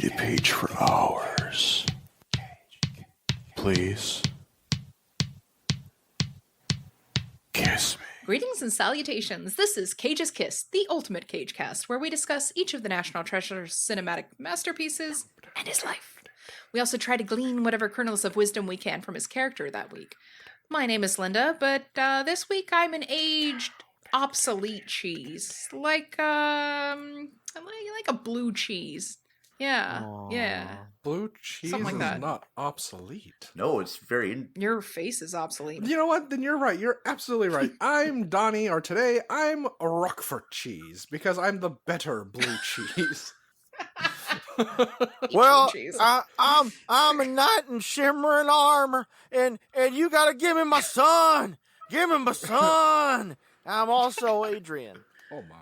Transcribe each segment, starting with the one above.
the page for hours. Please. Kiss me. Greetings and salutations. This is Cage's Kiss, the ultimate Cage cast, where we discuss each of the National Treasure's cinematic masterpieces and his life. We also try to glean whatever kernels of wisdom we can from his character that week. My name is Linda, but this week I'm an aged, obsolete cheese, like a blue cheese. Yeah, Aww. yeah. Blue cheese Something like is that. not obsolete. No, it's very. Your face is obsolete. You know what? Then you're right. You're absolutely right. I'm Donnie, or today I'm a Roquefort cheese because I'm the better blue cheese. Well, cheese. I'm a knight in shimmering armor, and you gotta give me my son. Give me my son. I'm also Adrian. Oh my.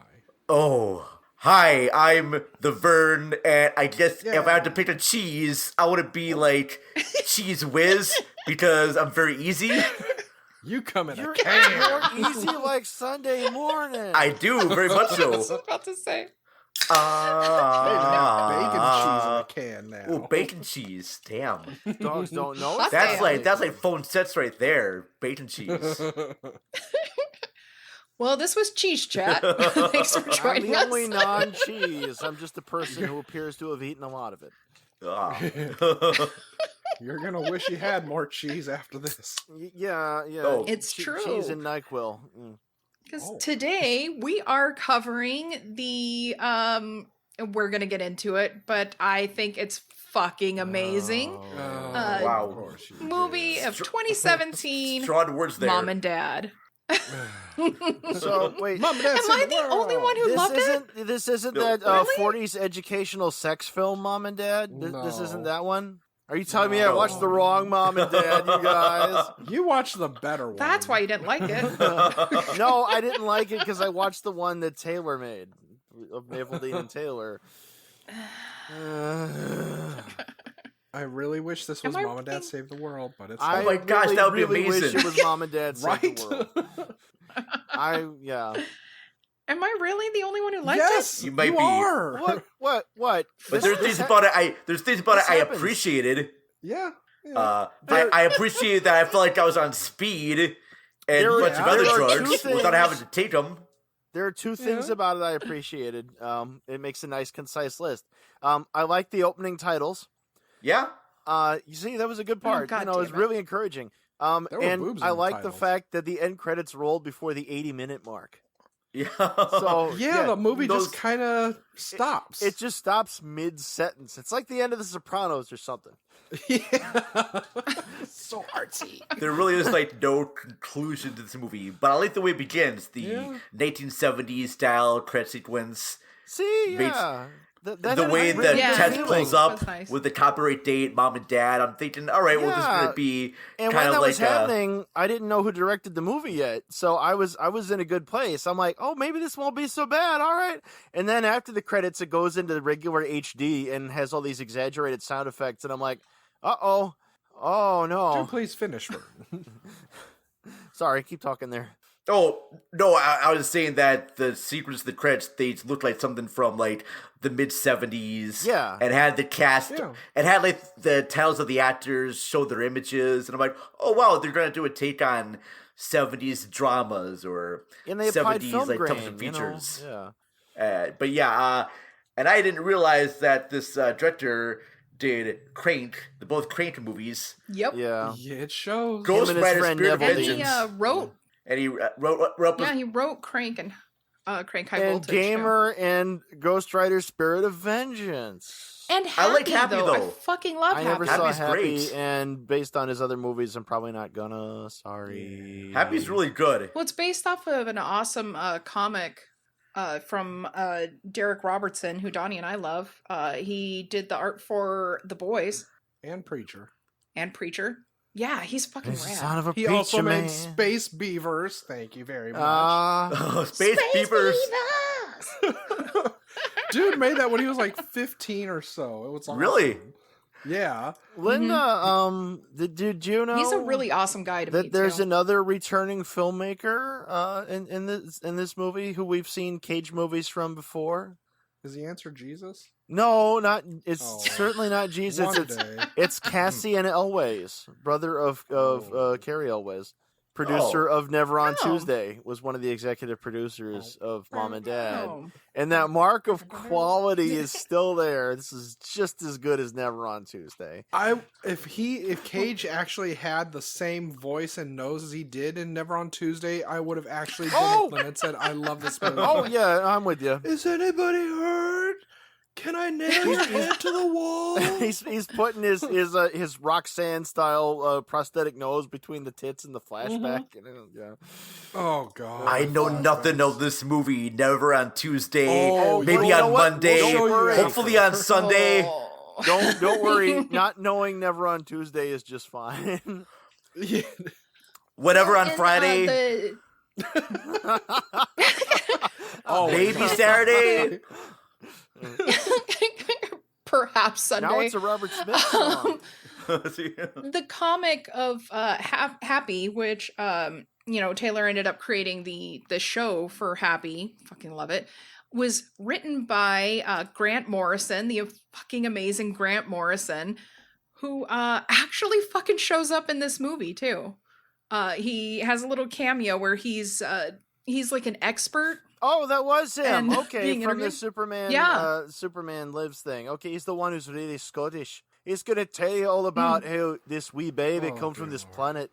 Oh, hi, I'm the Vern, and I guess if I had to Yeah. pick a cheese, I would be like Cheese Whiz because I'm very easy. You come in You're a can. more easy like Sunday morning. I do, very much I was so. about to say. They got bacon cheese in a can now. Oh, bacon cheese. Damn. Dogs don't know. Hot That's damn. like phone sets right there. Bacon cheese. Well, this was Cheese Chat. Thanks for I'm joining the us. only non-cheese. I'm just a person who appears to have eaten a lot of it. Ah. You're gonna wish you had more cheese after this. Yeah. Oh. It's true. Cheese and NyQuil. Mm. Because Oh. today we are covering the we're gonna get into it, but I think it's fucking amazing. Oh, Wow. of course you Movie did. of 2017, Strong words there. Mom and Dad. So wait, Mom and Dad Am save I the only world. one who loved it? This isn't No. that Really? 40s educational sex film, Mom and Dad. This isn't No. that one. Are you telling me I No. watched the wrong Mom and Dad, you guys? You watched the better one. That's why you didn't like it. No, I didn't like it because I watched the one that Taylor made of Mapledine and Taylor. I really wish this was Am I Mom and Dad wrong? Save the World, but it's I my gosh, really, that would be really wish amazing. it was Mom and Dad Save right. the World. Yeah. Am I really the only one who liked Yes, You might be. are. What? But This- there's this things ha- about it. There's things about this it I happens. appreciated. Yeah. yeah. I appreciated that I felt like I was on speed and There a are- bunch of there other are two drugs things- without having to take them. There are two things Yeah. about it I appreciated. It makes a nice, concise list. I like the opening titles. Yeah. You see, that was a good part. God It was damn it. really encouraging. There were And boobs in I the like the titles. fact that the end credits rolled before the 80-minute mark. Yeah. So yeah, the movie those- just kind of stops. it just stops mid-sentence. It's like the end of The Sopranos or something. yeah. So artsy. There really is like no conclusion to this movie, but I like the way it begins. The Yeah. 1970s style credit sequence. See, Makes- yeah. That The had way a the really Yeah. good test feeling. pulls up That's nice. with the copyright date, mom and dad. I'm thinking, all right, well, this is Yeah. gonna be And kind when of that like was happening, I didn't know who directed the movie yet, so I was in a good place. I'm like, oh, maybe this won't be so bad. All right. And then after the credits, it goes into the regular HD and has all these exaggerated sound effects, and I'm like, oh no. Do please finish, Vern. Sorry, keep talking there. Oh no! I was saying that the sequence, the credits, they looked like something from like the mid '70s. Yeah. and had the cast, Yeah. and had like the titles of the actors show their images, and I'm like, oh wow, they're gonna do a take on '70s dramas or And they applied '70s film like grain, television you know? features. Yeah. But yeah, and I didn't realize that this director did Crank, both Crank movies, Yep. Yeah. Yeah, it shows. Ghost and his Rider: friend Spirit of Neville And he Vengeance, wrote. and he wrote Yeah, he wrote Crank and Crank High And Voltage. Gamer and Ghost Rider Spirit of Vengeance. And I like Happy, Happy, though. I though. fucking love I never Happy. saw Happy's Happy, great. and based on his other movies, I'm probably not gonna. Sorry. Happy's really good. Well, it's based off of an awesome comic from Derek Robertson, who Donnie and I love. He did the art for The Boys And Preacher. and Preacher. Yeah, he's fucking He's the rad. son of a He preacher also man. made Space Beavers. Thank you very much. Oh, Space Beavers. Dude made that when he was like 15 or so. It was awesome. Really? Yeah. Linda, did you know? He's a really awesome guy to that meet. there's too. another returning filmmaker in this movie who we've seen Cage movies from before. Is the answer Jesus? No, not. It's Oh. certainly not Jesus. One It's day. it's Cassian Elwes, brother of Carrie Elwes, producer of Never on Oh. Tuesday. Was one of the executive producers of Mom and Dad, Oh. and that mark of quality is still there. This is just as good as Never on Tuesday. If Cage actually had the same voice and nose as he did in Never on Tuesday, I would have actually been with Lynn and said, "I love this movie." Oh yeah, I'm with you. Is anybody hurt? Can I nail your head to the wall? He's putting his Roxanne style prosthetic nose between the tits and the flashback. Yeah. Oh God! I know nothing of this movie. Never on Tuesday. Oh, maybe you know on what? Monday. We'll show you after. Hopefully on Sunday. Oh. Don't worry. Not knowing Never on Tuesday is just fine. Yeah. Whatever on And, Friday. Oh, Maybe God. Saturday. Perhaps Sunday. Now it's a Robert Smith song. The comic of Happy, which Taylor ended up creating the show for Happy, fucking love it, was written by Grant Morrison, the fucking amazing Grant Morrison, who actually fucking shows up in this movie too. He has a little cameo where he's like an expert. Oh, that was him. And Okay, being from the interviewed? Superman, Yeah. Superman Lives thing. Okay, he's the one who's really Scottish. He's gonna tell you all about how this wee baby Oh, comes from dear this Lord. planet.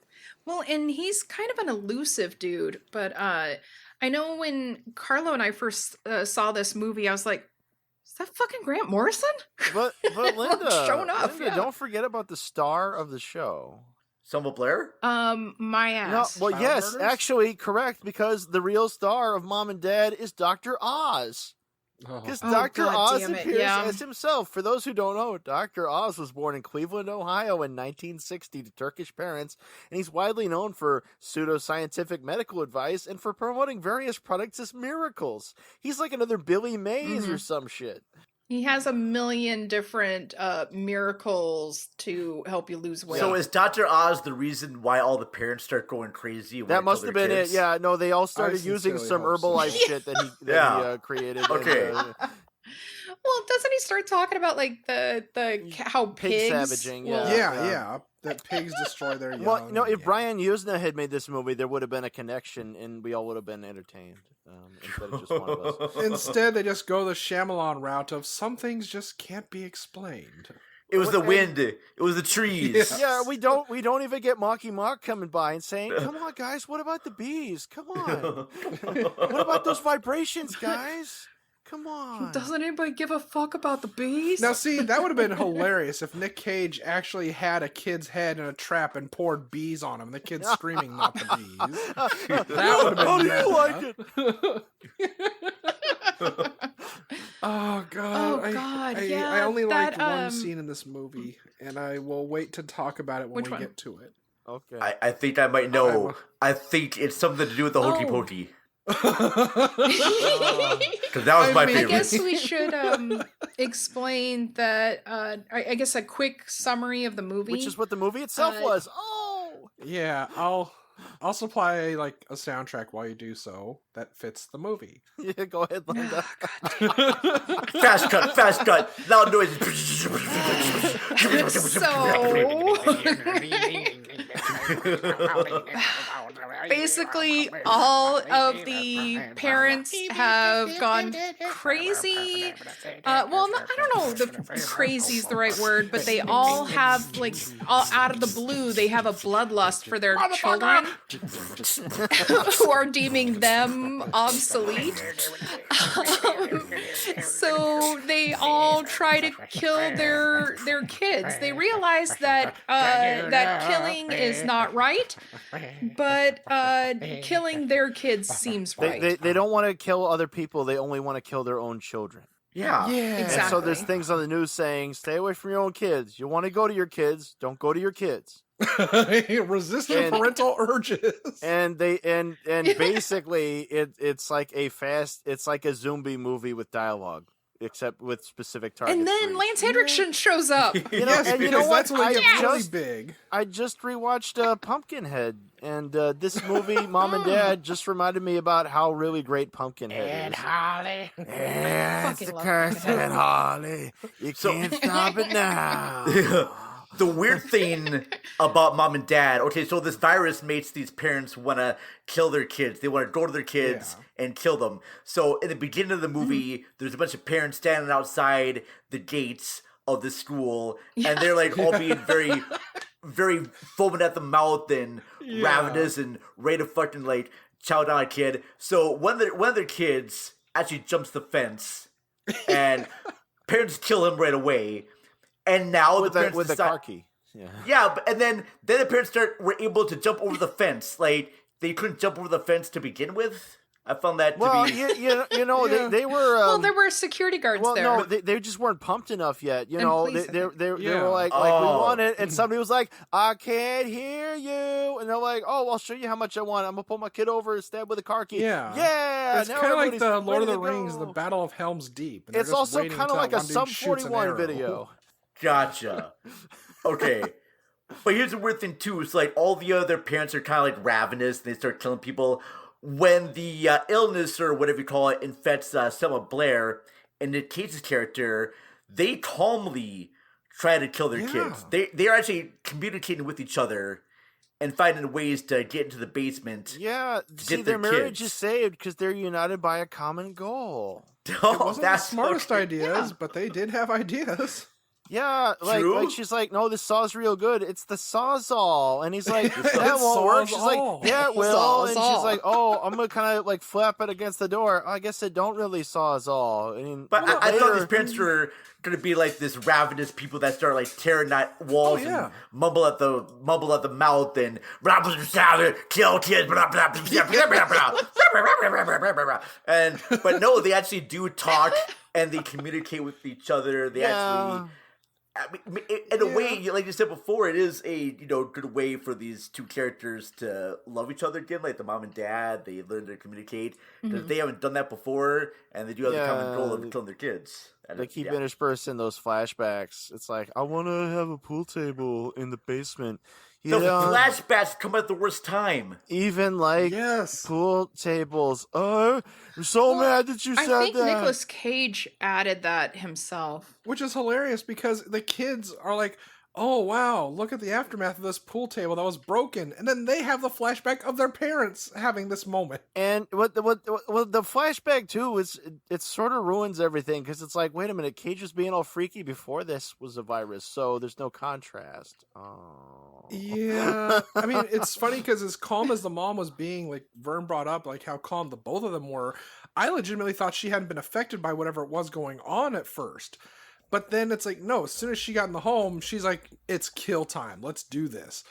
Well, and he's kind of an elusive dude, but I know when Carlo and I first saw this movie, I was like, is that fucking Grant Morrison? But Linda, Showing up, Linda, yeah. don't forget about the star of the show. Selma Blair? My No, ass. well, Child yes, murders? actually, correct, because the real star of Mom and Dad is Dr. Oz. Oh. Because Oh, Dr. God Oz damn it, appears yeah. as himself. For those who don't know, Dr. Oz was born in Cleveland, Ohio in 1960 to Turkish parents, and he's widely known for pseudoscientific medical advice and for promoting various products as miracles. He's like another Billy Mays or some shit. He has a million different miracles to help you lose weight. So is Dr. Oz the reason why all the parents start going crazy? When That they must tell have their been kids? it. Yeah, no, they all started using sincerely some hope so. Herbalife shit that he Yeah. created. Okay. Well, doesn't he start talking about like the how Pig pigs savaging, will- Yeah. That pigs destroy their young. Well, if yeah. Brian Usna had made this movie, there would have been a connection, and we all would have been entertained instead of just one of us. Instead, they just go the Shyamalan route of some things just can't be explained. It was the wind. It was the trees. Yeah, we don't even get Marky Mark coming by and saying, "Come on, guys, what about the bees? Come on, what about those vibrations, guys? Come on." Doesn't anybody give a fuck about the bees? Now, see, that would have been hilarious if Nick Cage actually had a kid's head in a trap and poured bees on him, and the kid's screaming, not the bees. That would have been How do meta. you like it? Oh God! Oh, God, I yeah, only that, like one scene in this movie, and I will wait to talk about it when Which we one? get to it. Okay. I think I might know. I think it's something to do with the hokey Oh. pokey. Because that was my I favorite. guess we should explain that. I guess a quick summary of the movie. Which is what the movie itself Uh, was. Oh, Yeah, I'll supply like a soundtrack while you do so that fits the movie. yeah. Go ahead, Linda. Fast cut, loud noise. Basically, all of the parents have gone crazy. Well, I don't know if crazy is the right word, but they all have, like, all out of the blue, they have a bloodlust for their children who are deeming them obsolete. So they all try to kill their kids. They realize that that killing is not right, but killing their kids seems right. They don't want to kill other people. They only want to kill their own children. Yeah. And so Exactly. there's things on the news saying, "Stay away from your own kids. You want to go to your kids? Don't go to your kids." Resist your And- parental urges. And basically it's like a zombie movie with dialogue. except with specific targets. And then Lance Henriksen shows up. Yes, and you because know what? that's when I they get really just- big. I just rewatched Pumpkinhead, and this movie, Mom and Dad, just reminded me about how really great Pumpkinhead is. Holly. Yeah, it's Fucking the love curse of Pumpkinhead. Holly. You can't stop it now. The weird thing about mom and dad, okay, so this virus makes these parents want to kill their kids. They want to go to their kids and kill them. So in the beginning of the movie, there's a bunch of parents standing outside the gates of the school, and they're like all being very, very foaming at the mouth and ravenous and ready to fucking like chow down a kid. So one of their kids actually jumps the fence, and parents kill him right away. And now with the parents with the decide, car key. Yeah. yeah, and then the parents were able to jump over the fence. Like they couldn't jump over the fence to begin with. I found that Well, to be you know, they were. Well, there were security guards Well, there. no, they just weren't pumped enough yet. You And know, police, they I think. were Yeah. like we Oh. want it, and somebody was like, I can't hear you, and they're like, oh, I'll show you how much I want. I'm gonna pull my kid over and stab with a car key. Yeah. yeah. It's now kind of like everybody's the Lord of the ready to Rings, go. the Battle of Helm's Deep. and they're It's just also waiting kind of until like a one dude Sum shoots an 41 arrow. video. gotcha. Okay. But here's the weird thing too, it's like all the other parents are kind of like ravenous and they start killing people. When the illness or whatever you call it infects Selma Blair and Nick Cage's character, they calmly try to kill their kids. They're actually communicating with each other and finding ways to get into the basement. Yeah, see, get their their marriage kids. is saved because they're united by a common goal. It wasn't the smartest okay. ideas, but they did have ideas. Yeah, True. like she's like, no, this saw's real good. It's the Sawzall, and he's like, It's that won't work. She's like, Sawzall. yeah, it will. And she's Sawzall. like, oh, I'm gonna kind of like flap it against the door. I guess it don't really Sawzall. I mean, But I thought later- these parents were gonna be like this ravenous people that start like tearing at walls yeah. and mumble at the mouth and blah blah blah, kill kids blah blah blah blah blah blah. And but no, they actually do talk and they communicate with each other. They actually. I mean, in a way, like you said before, it is a good way for these two characters to love each other again. Like the mom and dad, they learn to communicate because they haven't done that before, and they do have the common goal of killing their kids. And They keep interspersing those flashbacks. It's like, I want to have a pool table in the basement. The You know, flashbacks come at the worst time. even like Yes. pool tables. Oh, I'm so mad that you said I think that. Nicolas Cage added that himself. Which is hilarious because the kids are like, oh, wow, look at the aftermath of this pool table that was broken. And then they have the flashback of their parents having this moment. And what the flashback too is it sort of ruins everything because it's like, wait a minute, Cage was being all freaky before this was a virus, so there's no contrast. Oh, Yeah. I mean, it's funny because as calm as the mom was being, like Vern brought up, like how calm the both of them were, I legitimately thought she hadn't been affected by whatever it was going on at first. But then it's like, no, as soon as she got in the home, she's like, it's kill time. Let's do this.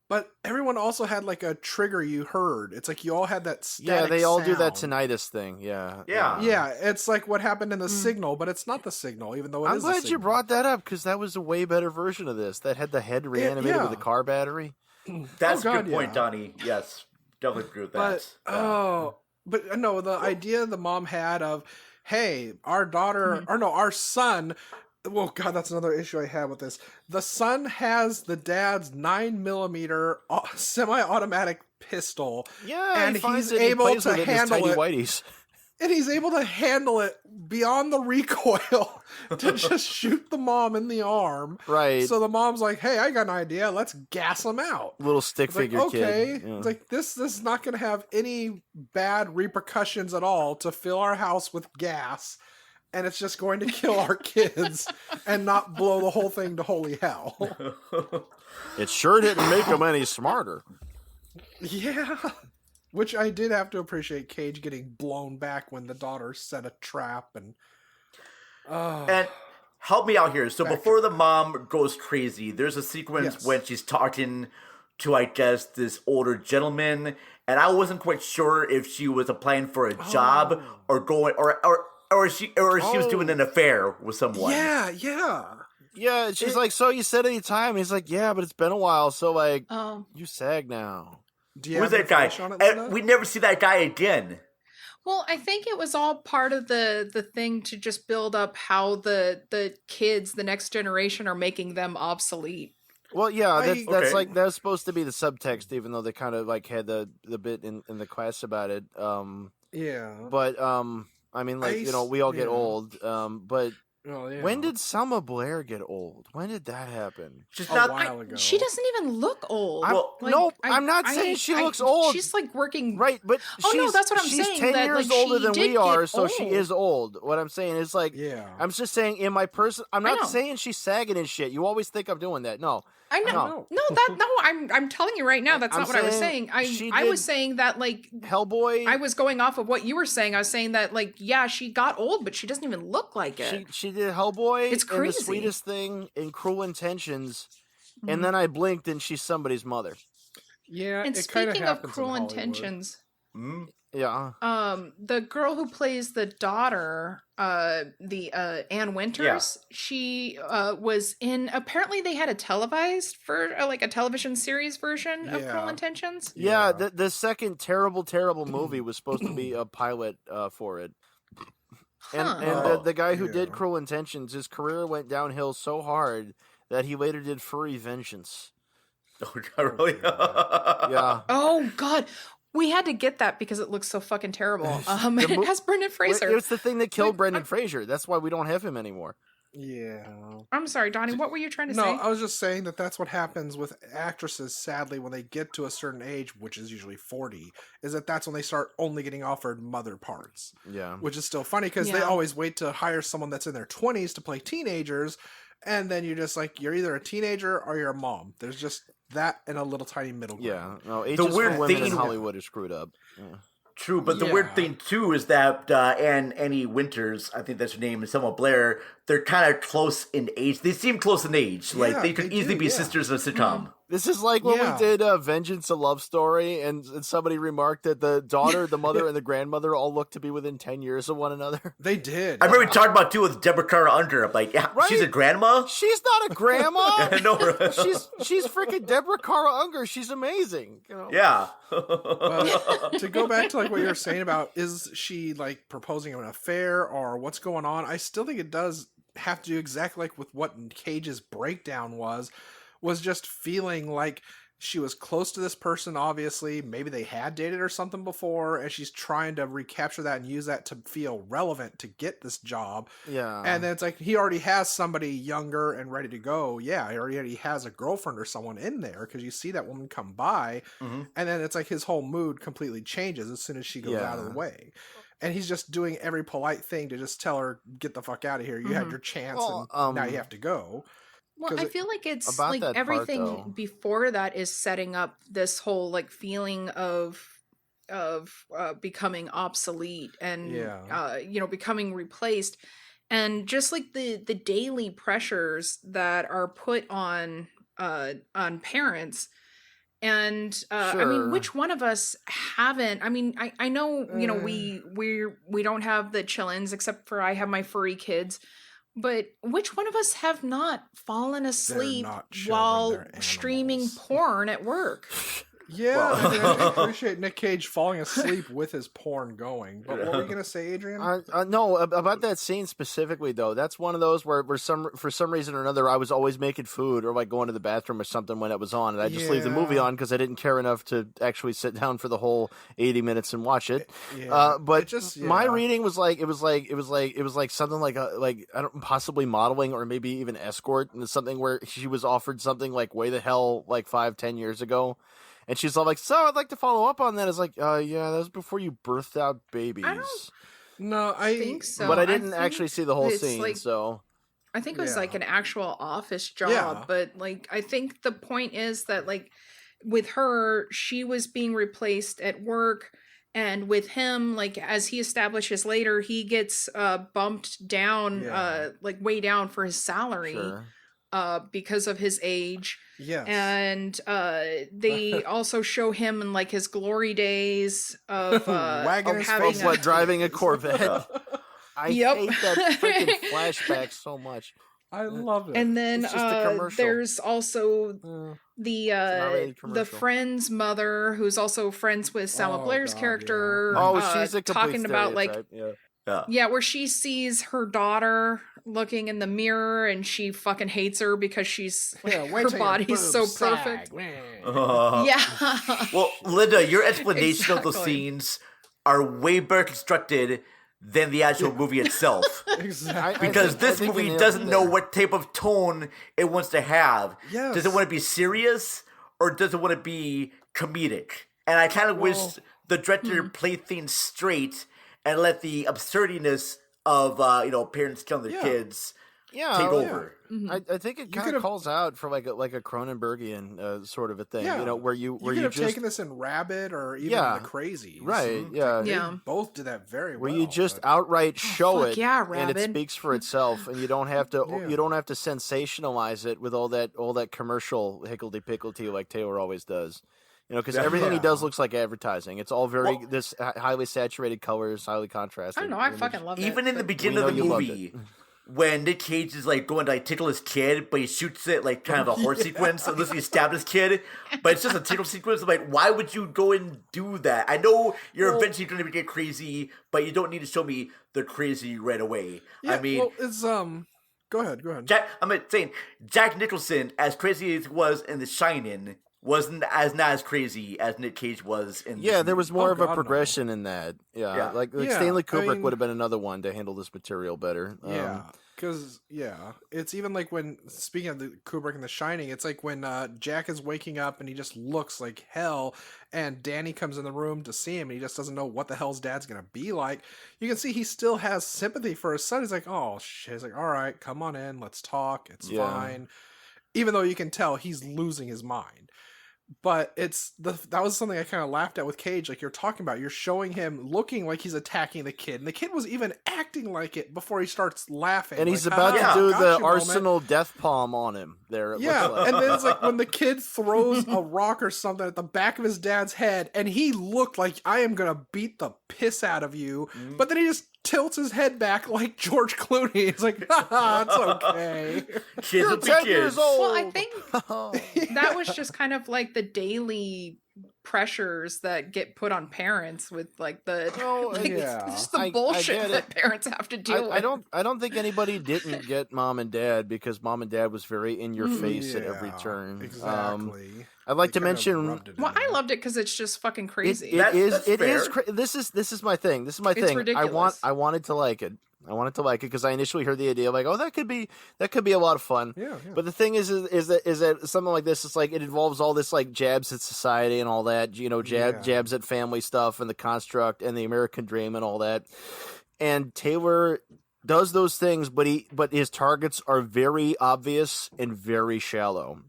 But everyone also had like a trigger you heard. It's like you all had that static yeah, they all do that sound. tinnitus thing. Yeah, Yeah. Yeah, it's like what happened in the signal, but it's not the signal, even though it I'm is the glad you signal. brought that up because that was a way better version of this. That had the head reanimated with a yeah. car battery. That's Oh, a God, good point, yeah. Donnie. Yes, definitely agree with that. But but no, the idea the mom had of, hey, our daughter or no, our son. Well, God, that's another issue I had with this. The son has the dad's 9mm semi-automatic pistol, Yeah, and he finds he's it and he able plays to with it in his handle tidy it. whities. And he's able to handle it beyond the recoil to just shoot the mom in the arm. Right. So the mom's like, hey, I got an idea. Let's gas him out. Little stick It's like, figure okay. kid. Yeah. It's like this is not going to have any bad repercussions at all to fill our house with gas. And it's just going to kill our kids and not blow the whole thing to holy hell. It sure didn't make him any smarter. Yeah. Which I did have to appreciate Cage getting blown back when the daughter set a trap and And help me out here. So before the mom goes crazy, there's a sequence Yes. when she's talking to, I guess, this older gentleman, and I wasn't quite sure if she was applying for a job or going or she was doing an affair with someone. yeah. Yeah, she's like, so you said any time? And he's like, yeah, but it's been a while, so like, Oh. you sag now. Do you Who's have that guy? information on it, Linda? We never see that guy again. Well, I think it was all part of the thing to just build up how the kids, the next generation, are making them obsolete. Well, yeah, that's Okay. like that was supposed to be the subtext, even though they kind of like had the bit in the class about it. Yeah. But I mean, like we all get yeah. old. But Well, yeah. when did Selma Blair get old? When did that happen? She's A not. while ago. She doesn't even look old. I'm not saying she looks old. She's like working. Right, but Oh, she's, no, that's what I'm she's saying, 10 that, years like, older she than did we get are, so she old. is old. What I'm saying is like, Yeah. I'm just saying in my person. I'm I not know. saying she's sagging and shit. You always think I'm doing that. No, I know. No, I'm telling you right now, that's I'm not what I was saying saying. she I was did- saying that, like, Hellboy. I was going off of what you were saying. I was saying that, like, yeah, she got old, but she doesn't even look like it. She did Hellboy. It's And crazy. The Sweetest Thing in Cruel Intentions, Mhm. and then I blinked and she's somebody's mother. Yeah. And it kinda speaking of happens in Cruel Hollywood. Intentions, Mm. Yeah. the girl who plays the daughter, Ann Winters, she was in. Apparently, they had a televised like a television series version of Cruel Yeah. Intentions. Yeah, Yeah. the second terrible movie was supposed to be a pilot for it. And Huh. and the guy who did Yeah. Cruel Intentions, his career went downhill so hard that he later did Furry Vengeance. Oh, God, really? Yeah. Oh God, we had to get that because it looks so fucking terrible. The It mo- has Brendan Fraser. It was the thing that killed Wait, Brendan Fraser. That's why we don't have him anymore. Yeah. I'm sorry, Donnie. What were you trying to No, say? I was just saying that's what happens with actresses, sadly, when they get to a certain age, which is usually 40, is that's when they start only getting offered mother parts. Yeah. Which is still funny because they Yeah. always wait to hire someone that's in their 20s to play teenagers, and then you're just like, you're either a teenager or you're a mom. There's just that and a little tiny middle ground. Yeah. No, ages weird for women in thing- Hollywood are screwed up. Yeah. True, but the Yeah. weird thing too is that Annie Winters, I think that's her name, and Selma Blair, they're kind of close in age. They seem close in age. Like Yeah, they could they easily do, be yeah. sisters in a sitcom. This is like when Yeah. we did Vengeance, a Love Story, and somebody remarked that the daughter, the mother, and the grandmother all look to be within 10 years of one another. They did. I remember we talked about too with Deborah Cara Unger. I'm like, yeah, Right? she's a grandma. She's not a grandma. I know, right? She's freaking Deborah Cara Unger. She's amazing. You know? Yeah. But to go back to like what you were saying about is she like proposing an affair or what's going on, I still think it does have to do exactly like with what Cage's breakdown was just feeling like she was close to this person, obviously. Maybe they had dated or something before, and she's trying to recapture that and use that to feel relevant to get this job. Yeah. And then it's like he already has somebody younger and ready to go. Yeah, he already has a girlfriend or someone in there because you see that woman come by, Mhm. and then it's like his whole mood completely changes as soon as she goes out of the Yeah. way. And he's just doing every polite thing to just tell her, get the fuck out of here. You had Mhm. your chance, Well, and now you have to go. Well, 'Cause I it- feel like it's About like that part, everything though. before that is setting up this whole like feeling of becoming obsolete and Yeah. becoming replaced, and just like the daily pressures that are put on parents. And I mean, Sure. which one of us haven't? I mean, I know we don't have the chillins, except for I have my furry kids. But which one of us have not fallen asleep not children, while they're streaming animals. porn at work? Yeah, Well- I mean, I can appreciate Nick Cage falling asleep with his porn going. But what were you gonna say, Adrian? No, about that scene specifically though. That's one of those where for some reason or another, I was always making food or like going to the bathroom or something when it was on, and I just leave the movie Yeah. on because I didn't care enough to actually sit down for the whole 80 minutes and watch it. Yeah, But it just my yeah. reading was like it was like something like I don't possibly modeling or maybe even escort, and something where she was offered something like way the hell like 5-10 years ago. And she's all like, so I'd like to follow up on that. It's like, yeah, that was before you birthed out babies. No, I think so. But I I didn't think actually see the whole it's scene, like- so. I think it was Yeah. like an actual office job, Yeah. but like I think the point is that like with her, she was being replaced at work, and with him, like as he establishes later, he gets bumped down, Yeah. like way down for his salary, Sure. because of his age. yes. And they also show him in like his glory days of Wagging his having face Of what, driving a Corvette? I Yep. hate that freaking flashback so much. I love it. And then It's just a commercial. there's also It's an R-rated the commercial. friend's mother, who's also friends with Selma Oh, Blair's God, character. yeah. Oh, she's a complete talking about like stereotype, yeah. yeah, where she sees her daughter looking in the mirror and she fucking hates her because she's Yeah, wait her till your body's so boobs perfect. sag. Yeah. Well, Linda, your explanation of those Exactly. scenes are way better constructed than the actual movie itself. Exactly. Because this think you movie nailed doesn't it know there. what type of tone it wants to have. Yes. Does it want to be serious or does it want to be comedic? And I kind of wish the director played things straight and let the absurdiness of parents killing their kids Yeah, take well, over. I think it kind of could've- calls out for like a Cronenbergian sort of a thing, Yeah. where you You could have just taken this in Rabbit or even Yeah. The Crazies. right, yeah, They Yeah. both did that very where well. you just but- outright show fuck it, yeah, and it Rabid. speaks for itself, and you don't have to Yeah. you don't have to sensationalize it with all that commercial hickledy pickledy like Taylor always does. Because everything he does looks like advertising. It's all very this highly saturated colors, highly contrasted. I don't know, I image. fucking love it. Even in the but- beginning We of the know you loved movie, when Nick Cage is like going to like tickle his kid, but he shoots it like kind of a horse sequence, unless he stabbed his kid, but it's just a tickle sequence. I'm like, why would you go and do that? I know you're eventually going to get crazy, but you don't need to show me the crazy right away. Yeah, I mean, well, it's Go ahead. I'm saying Jack Nicholson, as crazy as he was in The Shining, wasn't not as crazy as Nick Cage was in. Yeah, this there was movie. more Oh, of a God, no. progression in that. Yeah, like Yeah, Stanley I Kubrick mean- would have been another one to handle this material better. Yeah, because it's even like when speaking of the Kubrick and The Shining, it's like when Jack is waking up and he just looks like hell, and Danny comes in the room to see him, and he just doesn't know what the hell's dad's gonna be like. You can see he still has sympathy for his son. He's like, oh shit. He's like, all right, come on in, let's talk. It's Yeah. fine. Even though you can tell he's losing his mind. But that was something I kind of laughed at with Cage, like you're talking about. You're showing him looking like he's attacking the kid, and the kid was even acting like it before he starts laughing. And he's like, about "Ha, to do got the you" moment. Arsenal death palm on him. There, it Yeah, looks like. and then it's like when the kid throws a rock or something at the back of his dad's head, and he looked like, I am gonna beat the piss out of you, but then he just tilts his head back like George Clooney. It's like, haha, it's okay. Kids You're will be 10 kids. years old. Well, I think that was just kind of like the daily pressures that get put on parents with like the No, like, yeah. just the I bullshit get that it. parents have to deal with. I don't think anybody didn't get mom and dad because mom and dad was very in your face at every Yeah, turn. Exactly. I'd like They to kind of mention rubbed it Well, in I there. loved it because it's just fucking crazy. It is That's fair. this is my thing. This is my It's thing. ridiculous. I wanted to like it. I wanted to like it because I initially heard the idea like, oh, that could be a lot of fun. Yeah. But the thing is that something like this is like it involves all this like jabs at society and all that, jabs at family stuff and the construct and the American dream and all that. And Taylor does those things, but his targets are very obvious and very shallow.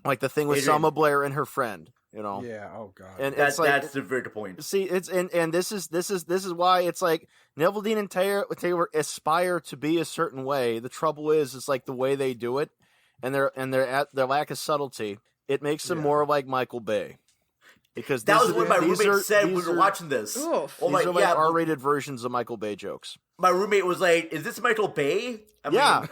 Like the thing with Adrian. Selma Blair and her friend, Yeah, oh god. And it's like That's the very good point. see, it's and this is why it's like Neville Dean and Taylor aspire to be a certain way. The trouble is, it's like the way they do it, and their lack of subtlety. It makes them more like Michael Bay, because That these was are- what my these roommate are- said when these we were are- watching this. Oof. Oh These my, are like yeah, R-rated versions of Michael Bay jokes. my roommate was like, "Is this Michael Bay?" Yeah.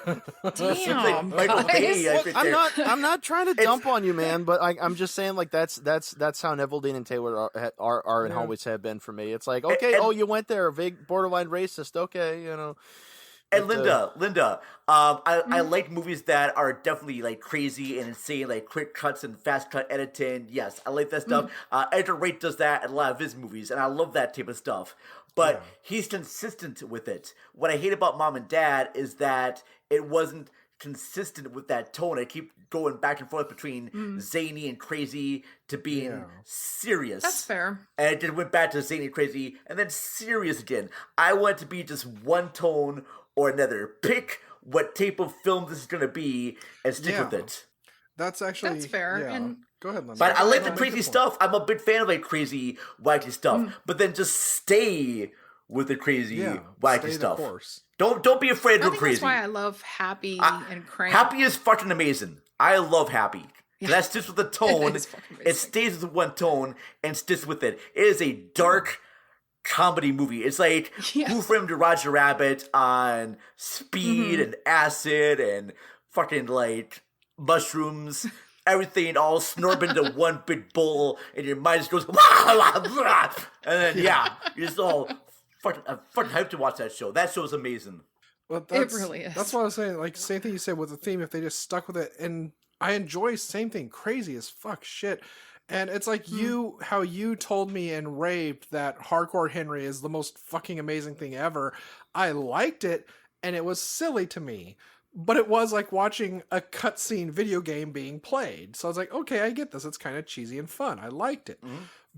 Damn, Michael Bay. guys. I'm not trying to dump on you, man, but I'm just saying like that's how Neville Dean and Taylor are and always have been for me. It's like, okay, And- you went there, vague borderline racist, okay, And But, Linda, I like movies that are definitely like crazy and insane, like quick cuts and fast cut editing. Yes, I like that stuff. Edgar Wright does that in a lot of his movies, and I love that type of stuff. But he's consistent with it. What I hate about Mom and Dad is that it wasn't consistent with that tone. I keep going back and forth between zany and crazy to being serious. That's fair. And it just went back to zany and crazy, and then serious again. I want it to be just one tone or another. Pick what type of film this is going to be and stick Yeah. with it. That's actually That's fair, Yeah. and- Go ahead, Linda. But I like the No, crazy make your stuff. I'm a big fan of like crazy, wacky stuff. But then just stay with the crazy, point. Yeah, wacky stay the stuff. course. Don't be afraid I to go think crazy. that's why I love Happy and Crank. Happy is fucking amazing. I love Happy. That sticks with the tone. is fucking It amazing. stays with one tone and sticks with it. It is a dark, comedy movie. It's like Yeah. Who Framed Roger Rabbit on speed and acid and fucking like mushrooms, everything all snorb into one big bowl, and your mind just goes, and then you're just all fucking hyped to watch that show. That show is amazing. Well, It really is. That's what I was saying. Like, same thing you said with the theme, if they just stuck with it. And I enjoy same thing, crazy as fuck shit. And it's like how you told me and raved that Hardcore Henry is the most fucking amazing thing ever. I liked it, and it was silly to me. But it was like watching a cutscene video game being played. So I was like, okay, I get this. It's kind of cheesy and fun. I liked it.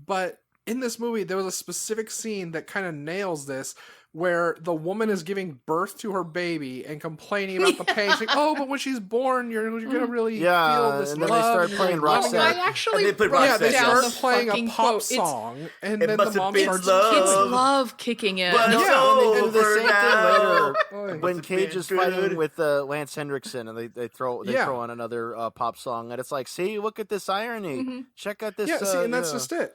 But in this movie, there was a specific scene that kind of nails this, where the woman is giving birth to her baby and complaining about the pain. She's like, oh, but when she's born, you're gonna really feel this and then love. they start playing loving Roxette. it." I actually And they play wrote Roxette, They down start the playing a fucking pop quote. song, and It then the must have mom been starts love. Kids screaming. love kicking in. But it's And they do the over same now. thing later when Cage is fighting with Lance Hendrickson, and they throw on another pop song, and it's like, see, look at this irony. Check out this. And that's just it.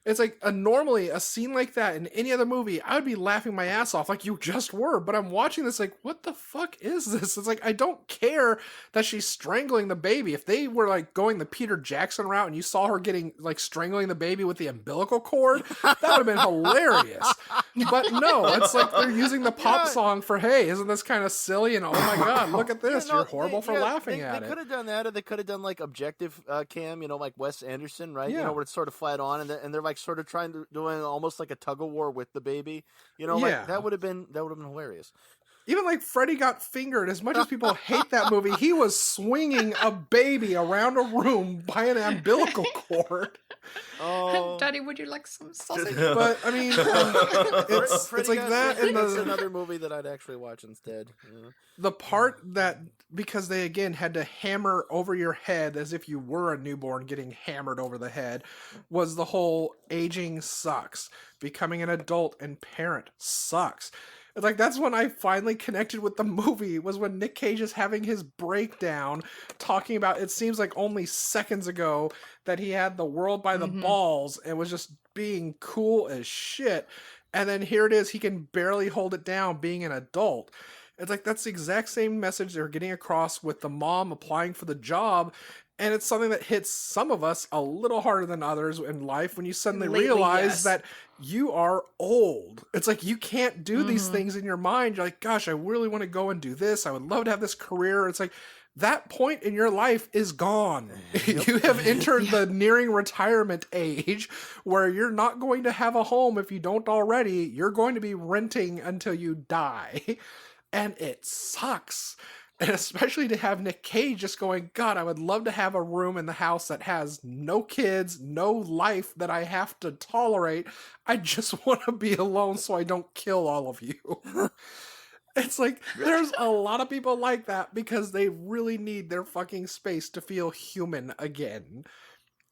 It's like normally a scene like that in any other movie, I would be laughing my ass off like you just were. But I'm watching this like, what the fuck is this? It's like, I don't care that she's strangling the baby. If they were like going the Peter Jackson route and you saw her getting like strangling the baby with the umbilical cord, that would have been hilarious. But no, it's like they're using the pop song for, hey, isn't this kind of silly? And oh my God, look at this. You're horrible for laughing at it. They could have done that, or they could have done like objective cam, like Wes Anderson, right? Yeah. Where it's sort of flat on, and they're like sort of doing almost like a tug of war with the baby. Like that would have been hilarious. Even like Freddy Got Fingered, as much as people hate that movie, he was swinging a baby around a room by an umbilical cord. Oh, Daddy, would you like some sausage? But I mean, it's like that, and that's another movie that I'd actually watch instead. The part that, because they again had to hammer over your head as if you were a newborn getting hammered over the head, was the whole aging sucks, becoming an adult and parent sucks. It's like, that's when I finally connected with the movie, was when Nick Cage is having his breakdown, talking about, it seems like only seconds ago that he had the world by the balls and was just being cool as shit. And then here it is, he can barely hold it down being an adult. It's like, that's the exact same message they're getting across with the mom applying for the job. And it's something that hits some of us a little harder than others in life when you suddenly realize that you are old. It's like, you can't do these things in your mind. You're like, gosh, I really want to go and do this. I would love to have this career. It's like, that point in your life is gone. You have entered the nearing retirement age where you're not going to have a home if you don't already. You're going to be renting until you die. And it sucks. And especially to have Nick Cage just going, God, I would love to have a room in the house that has no kids, no life that I have to tolerate. I just want to be alone so I don't kill all of you. It's like, there's a lot of people like that because they really need their fucking space to feel human again.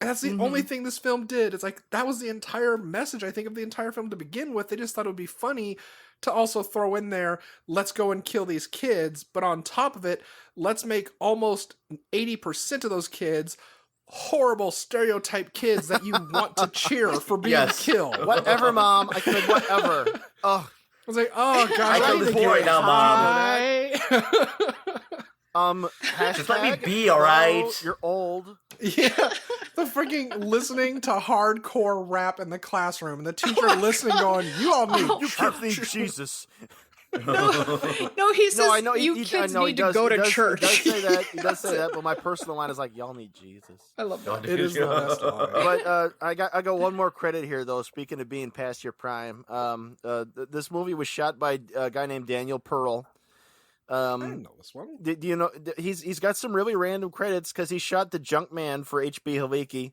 And that's the only thing this film did. It's like, that was the entire message, I think, of the entire film to begin with. They just thought it would be funny to also throw in there, let's go and kill these kids. But on top of it, let's make almost 80% of those kids horrible stereotype kids that you want to cheer for being killed. Whatever, Mom. I said whatever. Oh. I was like, oh, God. I feel this boy right now, Mom. Just let me be, all right? You're old. Yeah, the freaking listening to hardcore rap in the classroom, and the teacher listening, going, "You all need, you kids need Jesus." No, he says, I know, you kids need to go to church. He does say that, but my personal line is like, y'all need Jesus. I love that. It is the best line. But I got one more credit here, though. Speaking of being past your prime, this movie was shot by a guy named Daniel Pearl. I didn't know this one. Do you know he's got some really random credits because he shot The Junkman for H.B. Halicki.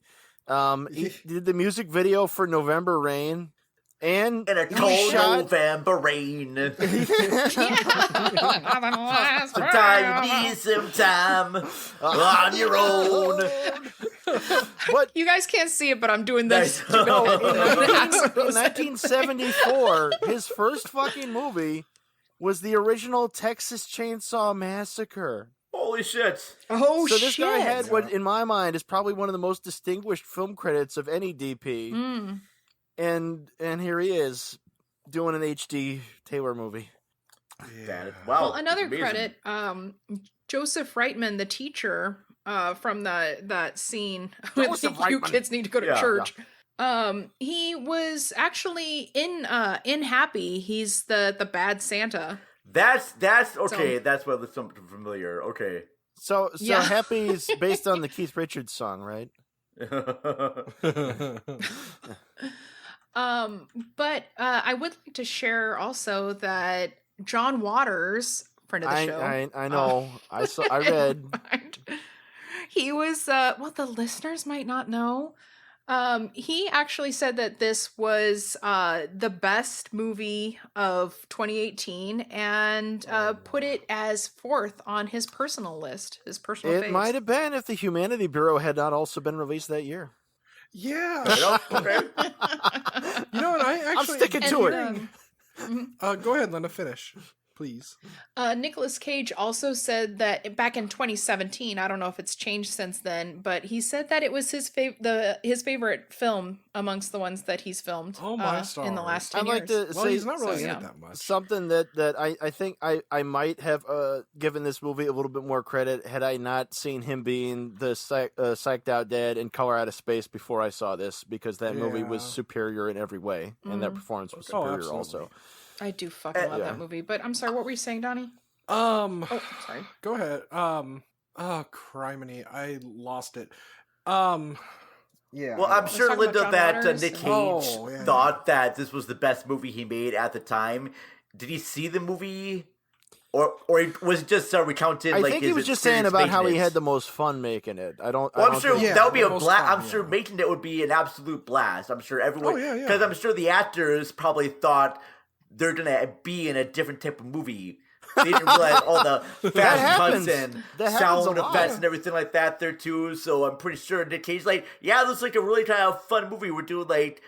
He did the music video for November Rain. And in a cold November rain. Sometimes you need some time on your own. But you guys can't see it, but I'm doing this. In 1974, his first fucking movie was the original Texas Chainsaw Massacre. Holy shit. Oh, so this guy had what, in my mind, is probably one of the most distinguished film credits of any DP. And here he is, doing an HD Taylor movie. Wow. Well, it's another amazing. credit, Joseph Reitman, the teacher, from that scene with Joseph you Reitman. kids need to go to Yeah. church. He was actually in Happy. He's the bad Santa. That's okay. That's what looks something familiar. Okay. So Yeah. Happy's based on the Keith Richards song, right? But I would like to share also that John Waters, friend of the show. I know. I read. He was well, the listeners might not know. He actually said that this was the best movie of 2018 and put it as 4th on his personal list, his personal It might have been if the Humanity Bureau had not also been released that year. Yeah. Okay. You know what? I actually I'm sticking to it. Go ahead, Linda. Finish, please. Nicolas Cage also said that back in 2017, I don't know if it's changed since then, but he said that it was his favorite film amongst the ones that he's filmed Oh my in the last 10 I'd like years. to Well, say he's not really so, in yeah. it that much. something that I think I might have given this movie a little bit more credit had I not seen him being the psyched out dad in Color Out of Space before I saw this, because that movie was Yeah. superior in every way, and that performance was Oh, superior absolutely. also. I do fucking love Yeah. that movie. But I'm sorry, what were you saying, Donnie? Oh, Sorry. go ahead. Oh, criminy, I lost it. Yeah. Well, I'm Let's sure, talk about Linda, John that Waters Nick and- Cage Oh, yeah. thought that this was the best movie he made at the time. Did he see the movie, or was it just recounted? I like think he his was just saying experience about how he making it? had the most fun making it. I don't. Well, I I'm don't sure think- Yeah, that would be the a most blast. fun, I'm sure yeah. making it would be an absolute blast. I'm sure everyone, Oh, yeah, yeah. because I'm sure the actors probably thought they're gonna be in a different type of movie. They didn't realize all the fast happens. cuts and That happens sound a lot. effects and everything like that there too. So I'm pretty sure Nick Cage like, yeah, this is like a really kind of fun movie. We're doing like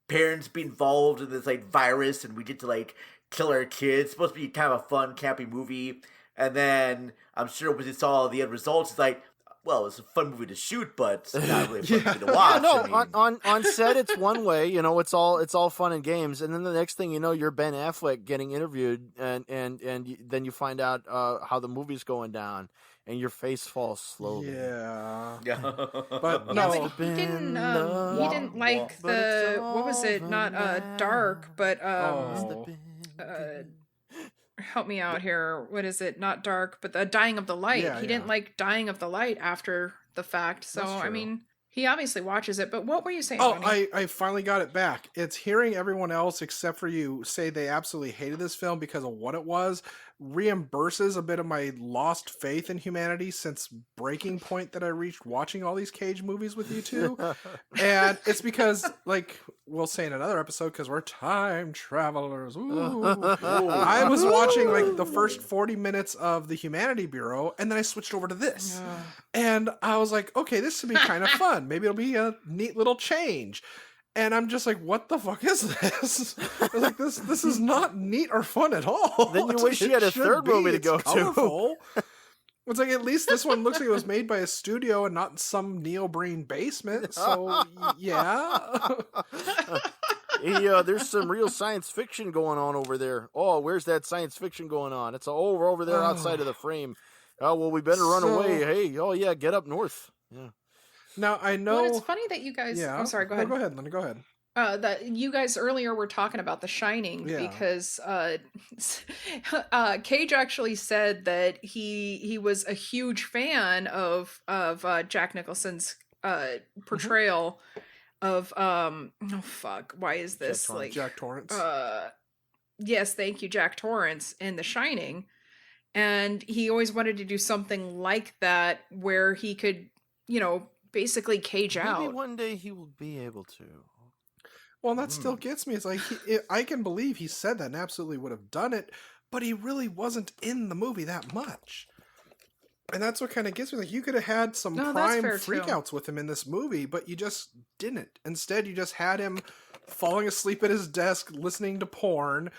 parents be involved in this like virus, and we get to like kill our kids. It's supposed to be kind of a fun, campy movie. And then I'm sure when he saw the end results, it's like, well, it's a fun movie to shoot, but it's not really a fun movie to watch. Yeah, no, I mean, on set it's one way, it's all fun and games, and then the next thing you know, you're Ben Affleck getting interviewed, and then you find out how the movie's going down, and your face falls slowly. Yeah. yeah. But Yeah, no. but he didn't Wah, like but it's the what was it? over Not now. Dark, but Oh. help me out here. What is it? Not Dark, but the Dying of the Light. Yeah, He didn't yeah. like Dying of the Light after the fact. So That's I true. mean, he obviously watches it. But what were you saying? Oh, Tony? I finally got it back. It's hearing everyone else except for you say they absolutely hated this film because of what it was reimburses a bit of my lost faith in humanity since breaking point that I reached watching all these Cage movies with you two. And it's because, like we'll say in another episode, because we're time travelers. Ooh. I was watching like the first 40 minutes of the Humanity Bureau, and then I switched over to this. And I was like, okay, this should be kind of fun. Maybe it'll be a neat little change. And I'm just like, what the fuck is this? I was like, this is not neat or fun at all. Then you It's wish like, you had it a should third movie to It's go to. colorful. It's like, at least this one looks like it was made by a studio and not in some Neil Breen basement. So, yeah. Hey, there's some real science fiction going on over there. Oh, where's that science fiction going on? It's we're over there outside of the frame. Oh, well, we better run So- away. Hey, oh yeah, get up north. Yeah. Now, I know. Well, it's funny that you guys. Yeah. I'm sorry. Go No, ahead. go ahead, Linda. Go ahead. That you guys earlier were talking about The Shining Yeah. because Cage actually said that he was a huge fan of Jack Nicholson's portrayal of oh fuck, why is this like Jack Torrance. yes, thank you, Jack Torrance in The Shining, and he always wanted to do something like that where he could basically cage Maybe out. one day he will be able to. Well, that still gets me. It's like, I can believe he said that and absolutely would have done it, but he really wasn't in the movie that much. And that's what kind of gets me. Like, you could have had some No, that's prime fair, too. freakouts with him in this movie, but you just didn't. Instead, you just had him falling asleep at his desk listening to porn,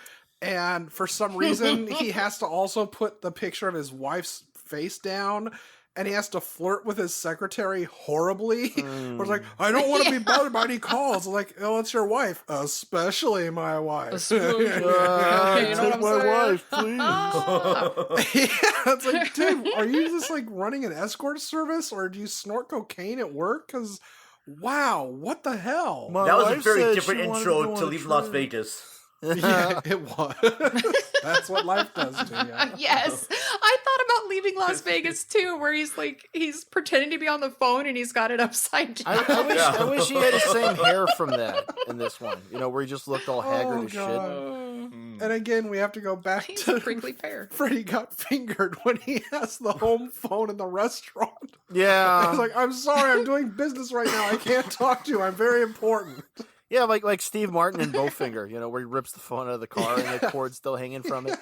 and for some reason, he has to also put the picture of his wife's face down. and he has to flirt with his secretary horribly. Where it's like, I don't want to be bothered by any calls. Like, oh, it's your wife, especially my wife. You know what Take I'm my saying? wife, please. Yeah, it's like, dude, are you just like running an escort service, or do you snort cocaine at work? Because, wow, what the hell? My That was a wife very said different she wanted intro go to on a Leave Las trip. Vegas. Yeah, it was. That's what life does to you. Yes. I thought about Leaving Las Vegas too, where he's pretending to be on the phone and he's got it upside down. I wish he had the same hair from that in this one. You know, where he just looked all haggard as shit. And again, we have to go back He's to a prickly pear. Freddy got fingered when he has the home phone in the restaurant. Yeah. He's like, I'm sorry, I'm doing business right now. I can't talk to you. I'm very important. Yeah, like Steve Martin in Bowfinger, you know, where he rips the phone out of the car and the cord's still hanging from it.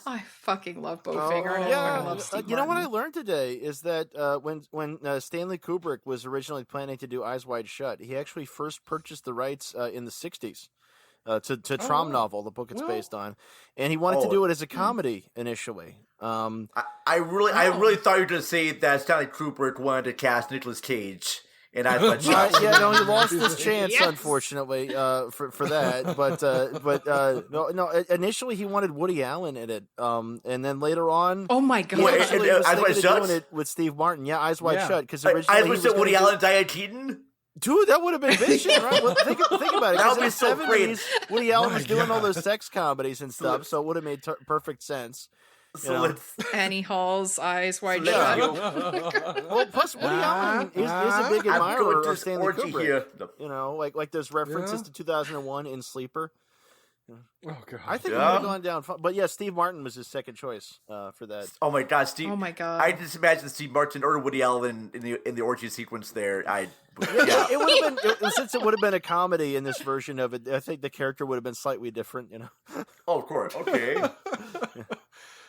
I fucking love Bowfinger and I fucking love Steve you know what I Martin. learned today is that when Stanley Kubrick was originally planning to do Eyes Wide Shut, he actually first purchased the rights in the 60s to Trom Novel, the book it's based on, and he wanted to do it as a comedy initially. I really thought you were going to say that Stanley Kubrick wanted to cast Nicolas Cage. And I thought, no, he lost his chance, Yes. unfortunately, for that. But no. Initially, he wanted Woody Allen in it, and then later on, Oh my god. he Wait, actually was Eyes thinking Wide of Shut? doing it with Steve Martin. Yeah, Eyes Wide Yeah. Shut. Because I originally, was he was Woody gonna Allen and Diane Keaton. Dude, that would have been bitching, right? Well, think about it. That 'cause would in be the so great. 70s, Woody Allen was My doing all God. those sex comedies and stuff, so it would have made perfect sense. So Yeah. let's. Annie Hall's Eyes Wide let's Shut. go. Well, plus Woody Allen is a big I'm admirer going to of this Stanley orgy Kubrick. here. No. You know, like there's references Yeah. to 2001 in Sleeper. Oh, God. I think it Yeah. would have gone down fun. But yeah, Steve Martin was his second choice for that. Oh my God, Steve! Oh my god. I just imagine Steve Martin or Woody Allen in the orgy sequence there. Yeah, it would have been since it would have been a comedy in this version of it. I think the character would have been slightly different. You know. Oh, of course. Okay.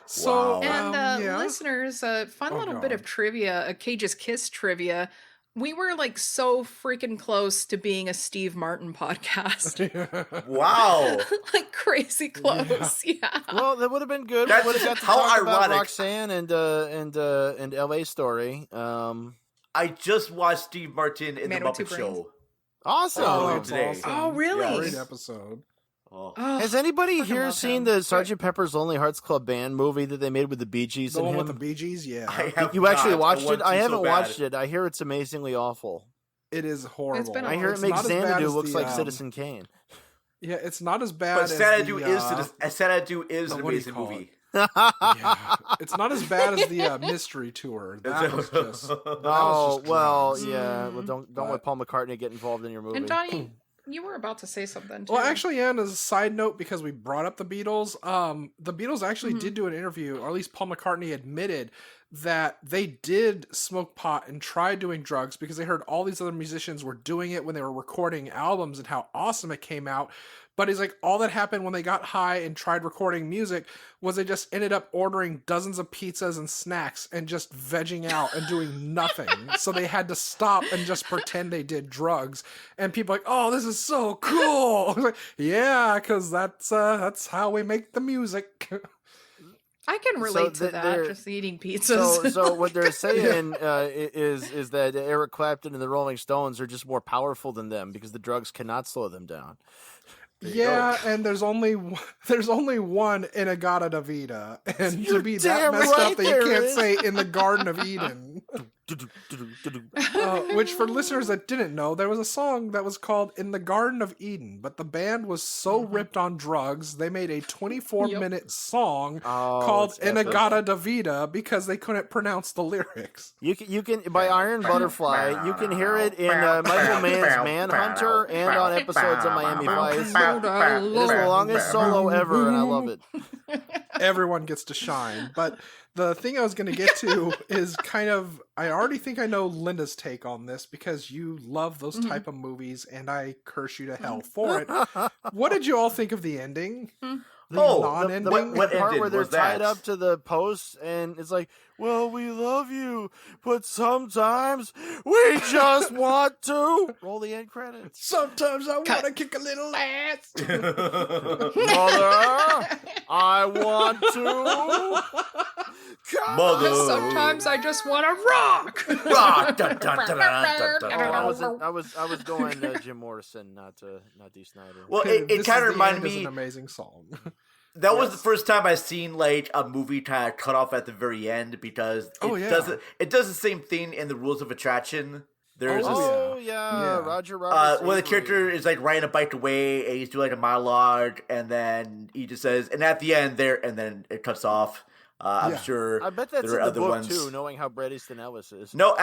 So, Wow. And yeah. listeners, fun Oh, little bit God. of trivia, a Cage's Kiss trivia. We were like so freaking close to being a Steve Martin podcast. Wow. Like crazy close. Yeah. Well, that would have been good. That's We would have got to how talk about ironic. Roxanne and L.A. Story. I just watched Steve Martin in Man the with Two Muppet Brains. Show. Awesome. Earlier that's today. awesome. Oh, really? Yeah. Great episode. Oh. Oh, Has anybody freaking here love seen him. the Sgt. Pepper's Lonely Hearts Club Band movie that they made with the Bee Gees The and one him? with the Bee Gees? Yeah. I have You actually not. watched want it? to I so haven't bad. watched it. I hear it's amazingly awful. It is horrible. been a I hear it It's makes not as bad Xanadu as looks the, like Citizen Kane. Yeah, it's not as bad But as Xanadu the, Xanadu is what an do you amazing call it? movie. yeah. It's not as bad as the mystery tour. That was just. That Oh was just well, drugs. yeah. Well, don't But- let Paul McCartney get involved in your movie. And Donnie, you were about to say something. Too. Well, actually, and as a side note, because we brought up the Beatles, the Beatles actually Mm-hmm. did do an interview, or at least Paul McCartney admitted that they did smoke pot and try doing drugs because they heard all these other musicians were doing it when they were recording albums and how awesome it came out. But he's like, all that happened when they got high and tried recording music was they just ended up ordering dozens of pizzas and snacks and just vegging out and doing nothing. So they had to stop and just pretend they did drugs. And people are like, oh, this is so cool. I was like, yeah, because that's how we make the music. I can relate to that. they're- Just eating pizzas. So what they're saying is that Eric Clapton and the Rolling Stones are just more powerful than them because the drugs cannot slow them down. Yeah, and there's only one Inagata Davida, and to be that damn messed right up that you there can't is. say in the Garden of Eden. Which, for listeners that didn't know, there was a song that was called "In the Garden of Eden," but the band was so ripped on drugs they made a 24-minute song called it's epic. "Inagata Davida" because they couldn't pronounce the lyrics. You can by Iron Butterfly. You can hear it in Michael Mann's Manhunter and on episodes of Miami Vice. It is the longest solo ever, and I love it. Everyone gets to shine. But the thing I was going to get to is kind of, I already think I know Linda's take on this because you love those type of movies and I curse you to hell for it. What did you all think of the ending? The Oh, non-ending? what The part ending where they're was tied that? up to the posts, and it's like, Well, we love you, but sometimes we just want to. Roll the end credits. Sometimes I want to kick a little ass. Mother, I want to. Mother. Sometimes I just want to rock. Rock. Dun, dun, dun, dun, dun, dun, Oh, dun. I was going Jim Morrison, not D. Snyder. Well, This it Is kind the of reminded End is me. an amazing song. That was the first time I seen like a movie kind of cut off at the very end because it does the same thing in the Rules of Attraction. There's this, Yeah. Roger Roberts. where the character is like riding a bike away and he's doing like a monologue and then he just says, and at the end there, and then it cuts off. I'm sure. I bet that's there in are the other book ones too, knowing how Bret Easton Ellis is. No,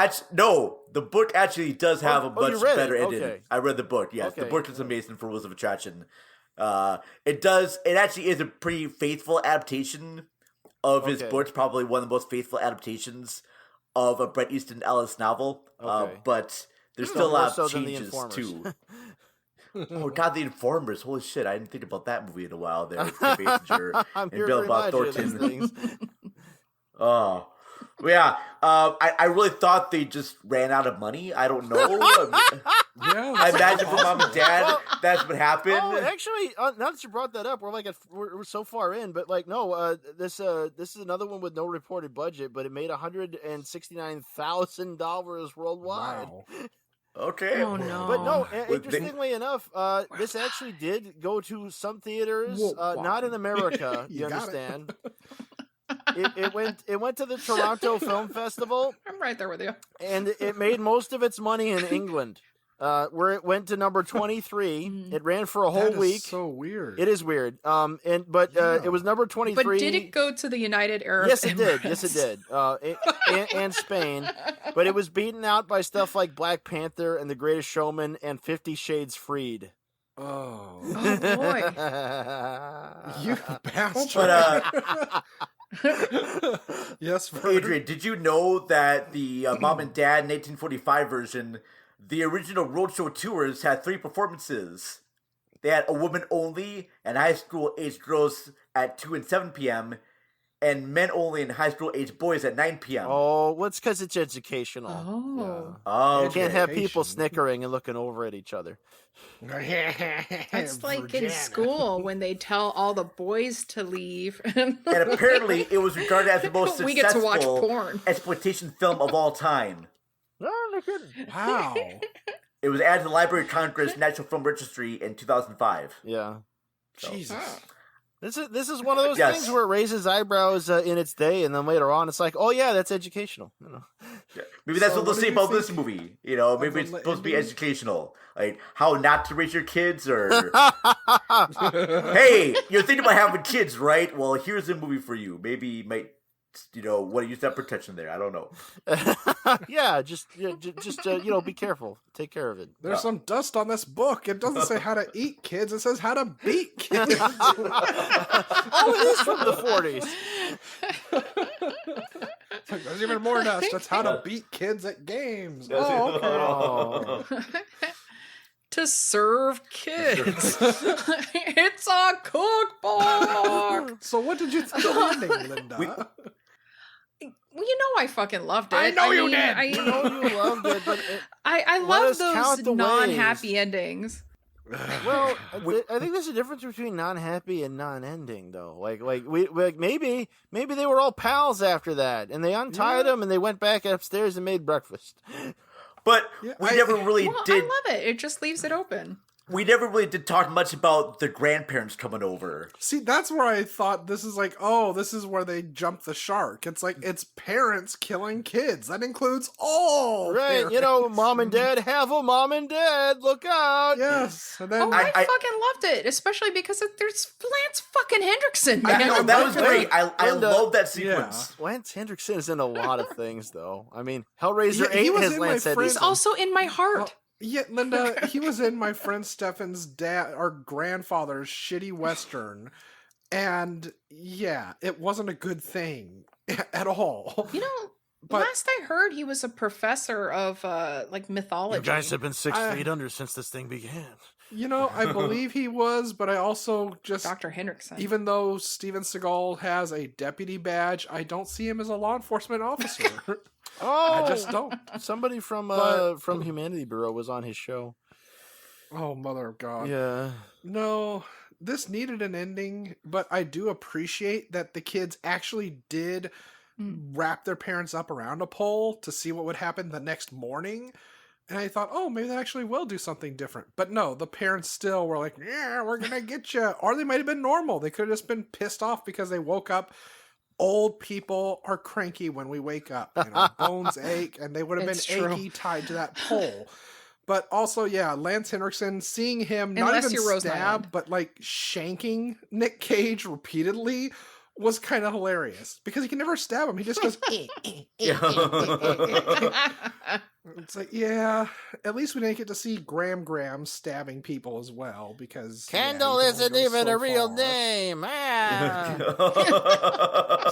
the book actually does have a much you read better it? ending. Okay. I read the book. Yes, Okay. the book is amazing for Rules of Attraction. It actually is a pretty faithful adaptation of his book. It's probably one of the most faithful adaptations of a Bret Easton Ellis novel. But there's still a lot of changes too. Oh God, The Informers! Holy shit, I didn't think about that movie in a while. There, Basinger I'm and here Bill to Bob remind you of these Thornton. things. Oh, well, yeah. I really thought they just ran out of money. I don't know. I imagine for mom and dad, that's what happened. Oh, actually, now that you brought that up, we're so far in, but like no, this is another one with no reported budget, but it made $169,000 worldwide. Wow. Okay. Oh no. But no, interestingly enough, this actually did go to some theaters, not in America. you understand? It went to the Toronto Film Festival. I'm right there with you. And it made most of its money in England, where it went to number 23. It ran for a whole week. So weird. It is weird. It was number 23. But did it go to the United Arab Yes, it Emirates? did. Yes, it did. And Spain. But it was beaten out by stuff like Black Panther and The Greatest Showman and 50 Shades Freed. Oh. Oh boy. You bastard. But yes, Vern. Adrian, did you know that the Mom and Dad 1945 version, the original roadshow tours had 3 performances? They had a woman only and high school aged girls at 2 and 7 p.m. and men only and high school aged boys at 9 p.m. Oh, well, it's because it's educational. Oh. Oh, You can't have Education. people snickering and looking over at each other. That's like in school when they tell all the boys to leave. And apparently it was regarded as the most We get to watch successful porn. exploitation film of all time. No, no kidding. Wow. It was added to the Library of Congress National Film Registry in 2005. Yeah. Jesus. This is one of those Yes. things where it raises eyebrows in its day, and then later on, it's like, oh yeah, that's educational. You know. Maybe that's So what they'll what say do you about this think movie. You know, maybe it's the supposed to be ending? educational. Like how not to raise your kids or hey, you're thinking about having kids, right? Well, here's a movie for you. Maybe you might want to use that protection there. I don't know. Yeah, just be careful. Take care of it. There's some dust on this book. It doesn't say how to eat kids. It says how to beat kids. Oh, it is from the 40s. It's like, there's even more dust. It's how to beat kids at games. Yes. Oh, okay. Oh. To serve kids. It's a cookbook. So what did you think of the ending, Linda? Well, you know I fucking loved it. I know you mean, did. I know you loved it, but I Let love us count those the non-happy endings. well, I think there's a difference between non-happy and non-ending, though. Like maybe they were all pals after that, and they untied them, and they went back upstairs and made breakfast. But Yeah, we never really Well, did. I love it. It just leaves it open. We never really did talk much about the grandparents coming over. See, that's where I thought this is like, oh, this is where they jump the shark. It's like, it's parents killing kids. That includes all Right, parents. mom and dad have a mom and dad. Look out! Yes. And then Oh, I I- fucking loved it, espellraiser because there's Lance fucking Hendrickson. I Man. know, That was great. I Linda- love that sequence. Lance Hendrickson is in a lot of things, though. I mean, Hellraiser Yeah, he 8 was has in my Lance friend's- He's Hendrickson. also in my heart. yeah, Linda, he was in my friend Stefan's dad or grandfather's shitty Western. And yeah, it wasn't a good thing at all. You know, But- last I heard, he was a professor of like mythology. You guys have been 6 I- feet under since this thing began. I believe he was, but I also just Dr. Hendrickson. even though Steven Seagal has a deputy badge, I don't see him as a law enforcement officer. Oh, I just don't. somebody from But- from Humanity Bureau was on his show. Oh, mother of God. Yeah. No, this needed an ending, but I do appreciate that the kids actually did wrap their parents up around a pole to see what would happen the next morning. And I thought, oh, maybe that actually will do something different. But no, the parents still were like, yeah, we're going to get you. Or they might have been normal. They could have just been pissed off because they woke up. Old people are cranky when we wake up. And our bones ache, and they would have It's been true. achy tied to that pole. But also, yeah, Lance Henriksen, seeing him not Unless even you're Rosemont stab, Island. but like shanking Nick Cage repeatedly was kind of hilarious. Because he can never stab him. He just goes, It's like, yeah, at least we didn't get to see Graham stabbing people as well, because Kendall yeah, isn't even a real name. Ah.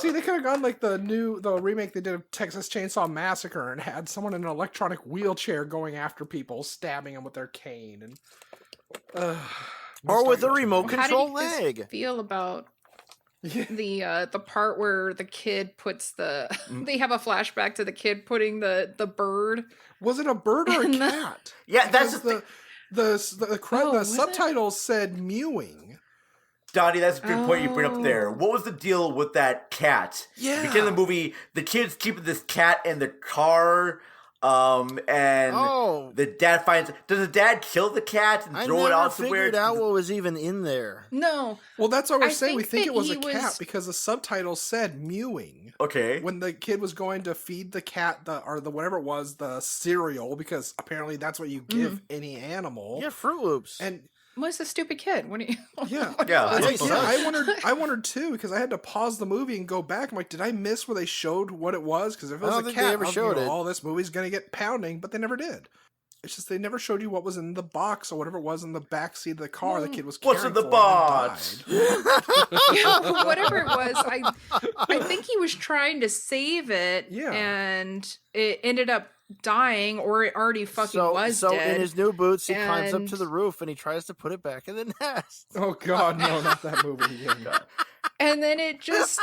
See, they could have gone like the remake they did of Texas Chainsaw Massacre and had someone in an electronic wheelchair going after people, stabbing them with their cane, and Or with a remote How did control you guys leg. feel about Yeah. the part where the kid puts they have a flashback to the kid putting the bird? Was it a bird or a And the- cat? Yeah, that's Because the Oh, was it? subtitles said mewing. Donnie, that's a good point you bring up there. Oh. What was the deal with that cat? Yeah. Beginning of the movie, the kids keeping this cat in the car, and Oh, the dad finds. Does the dad kill the cat and I throw never it out somewhere? figured out what was even in there. No. Well, that's what we're I saying. We think think it that was a he cat was- because the subtitles said mewing. Okay. When the kid was going to feed the cat the whatever it was, the cereal, because apparently that's what you give any animal. Yeah, Fruit Loops. And What's a stupid kid? What do you? yeah, Yeah, It's that like, makes yeah, sense. I wondered too, because I had to pause the movie and go back. I'm like, did I miss where they showed what it was? Because if it I was don't a think cat, they ever I was showed thinking, it. oh, this movie's gonna get pounding, but they never did. It's just they never showed you what was in the box or whatever it was in the back seat of the car the kid was carrying. What's in the for and then box? died. Whatever it was, I think he was trying to save it, Yeah. and it ended up dying, or it already fucking was so dead. in his new boots, he climbs up to And- the roof and he tries to put it back in the nest. Oh God, no, not that movie again. And then it just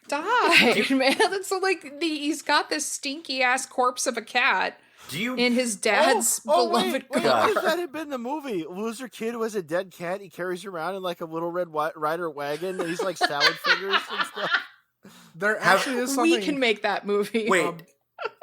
died, man. So like he's got this stinky ass corpse of a cat Do you? in his dad's beloved wait, car. what if that had been the movie? Loser Kid was a dead cat. He carries around in like a little red rider wagon. And he's like salad fingers and stuff. There actually is something. We can make that movie. Wait,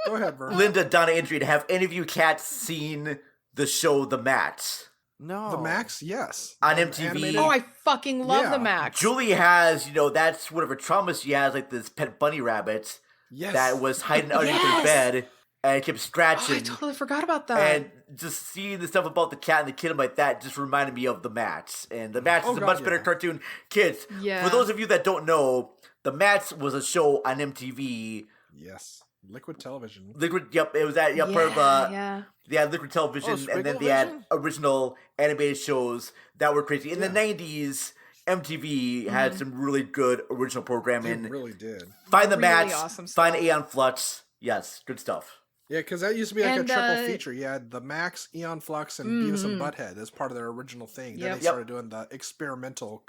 Go ahead, Vern. Linda, Donna, Adrian, have any of you cats seen the show The Max No. The Max, yes. on The MTV? animated- Oh, I fucking love Yeah. the Max. Julie has, that's whatever trauma she has, like this pet bunny rabbit Yes. that was hiding underneath Yes. her bed and kept Oh, scratching. I totally forgot about that. And just seeing the stuff about the cat and the kid like that just reminded me of The Mats. And The Mats Oh, is a God, much better yeah. cartoon. Kids, Yeah. for those of you that don't know, The Mats was a show on MTV. Yes. Liquid television. Liquid, yep, it was that, part of, yeah. they had Liquid Television, Oh, and then they had Squigglevision? original animated shows that were crazy. In the Yeah. 90s, MTV had some really good original They programming. really did. Find The Really Mats, awesome find stuff. Aeon Flux. Yes, good stuff. Yeah, because that used to be like And, a triple feature. You had the Max, Eon Flux, and Beavis and Butthead as part of their original thing. Then Yep. they started doing the experimental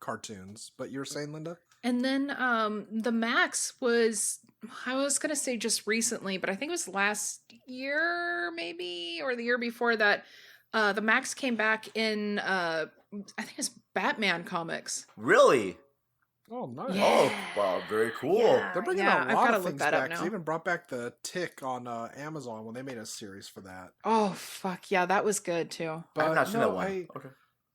cartoons. But you were saying, Linda? And then the Max was, I was going to say just recently, but I think it was last year maybe, or the year before that. The Max came back in, I think it's Batman comics. Really? Oh, nice. Yeah. Oh, wow, very cool. Yeah. They're bringing Yeah, out I've a lot gotta of look things that up back. They now. even brought back the Tick on Amazon when they made a series for that. Oh, fuck. Yeah, that was good too. But I've not seen no, that one. Okay.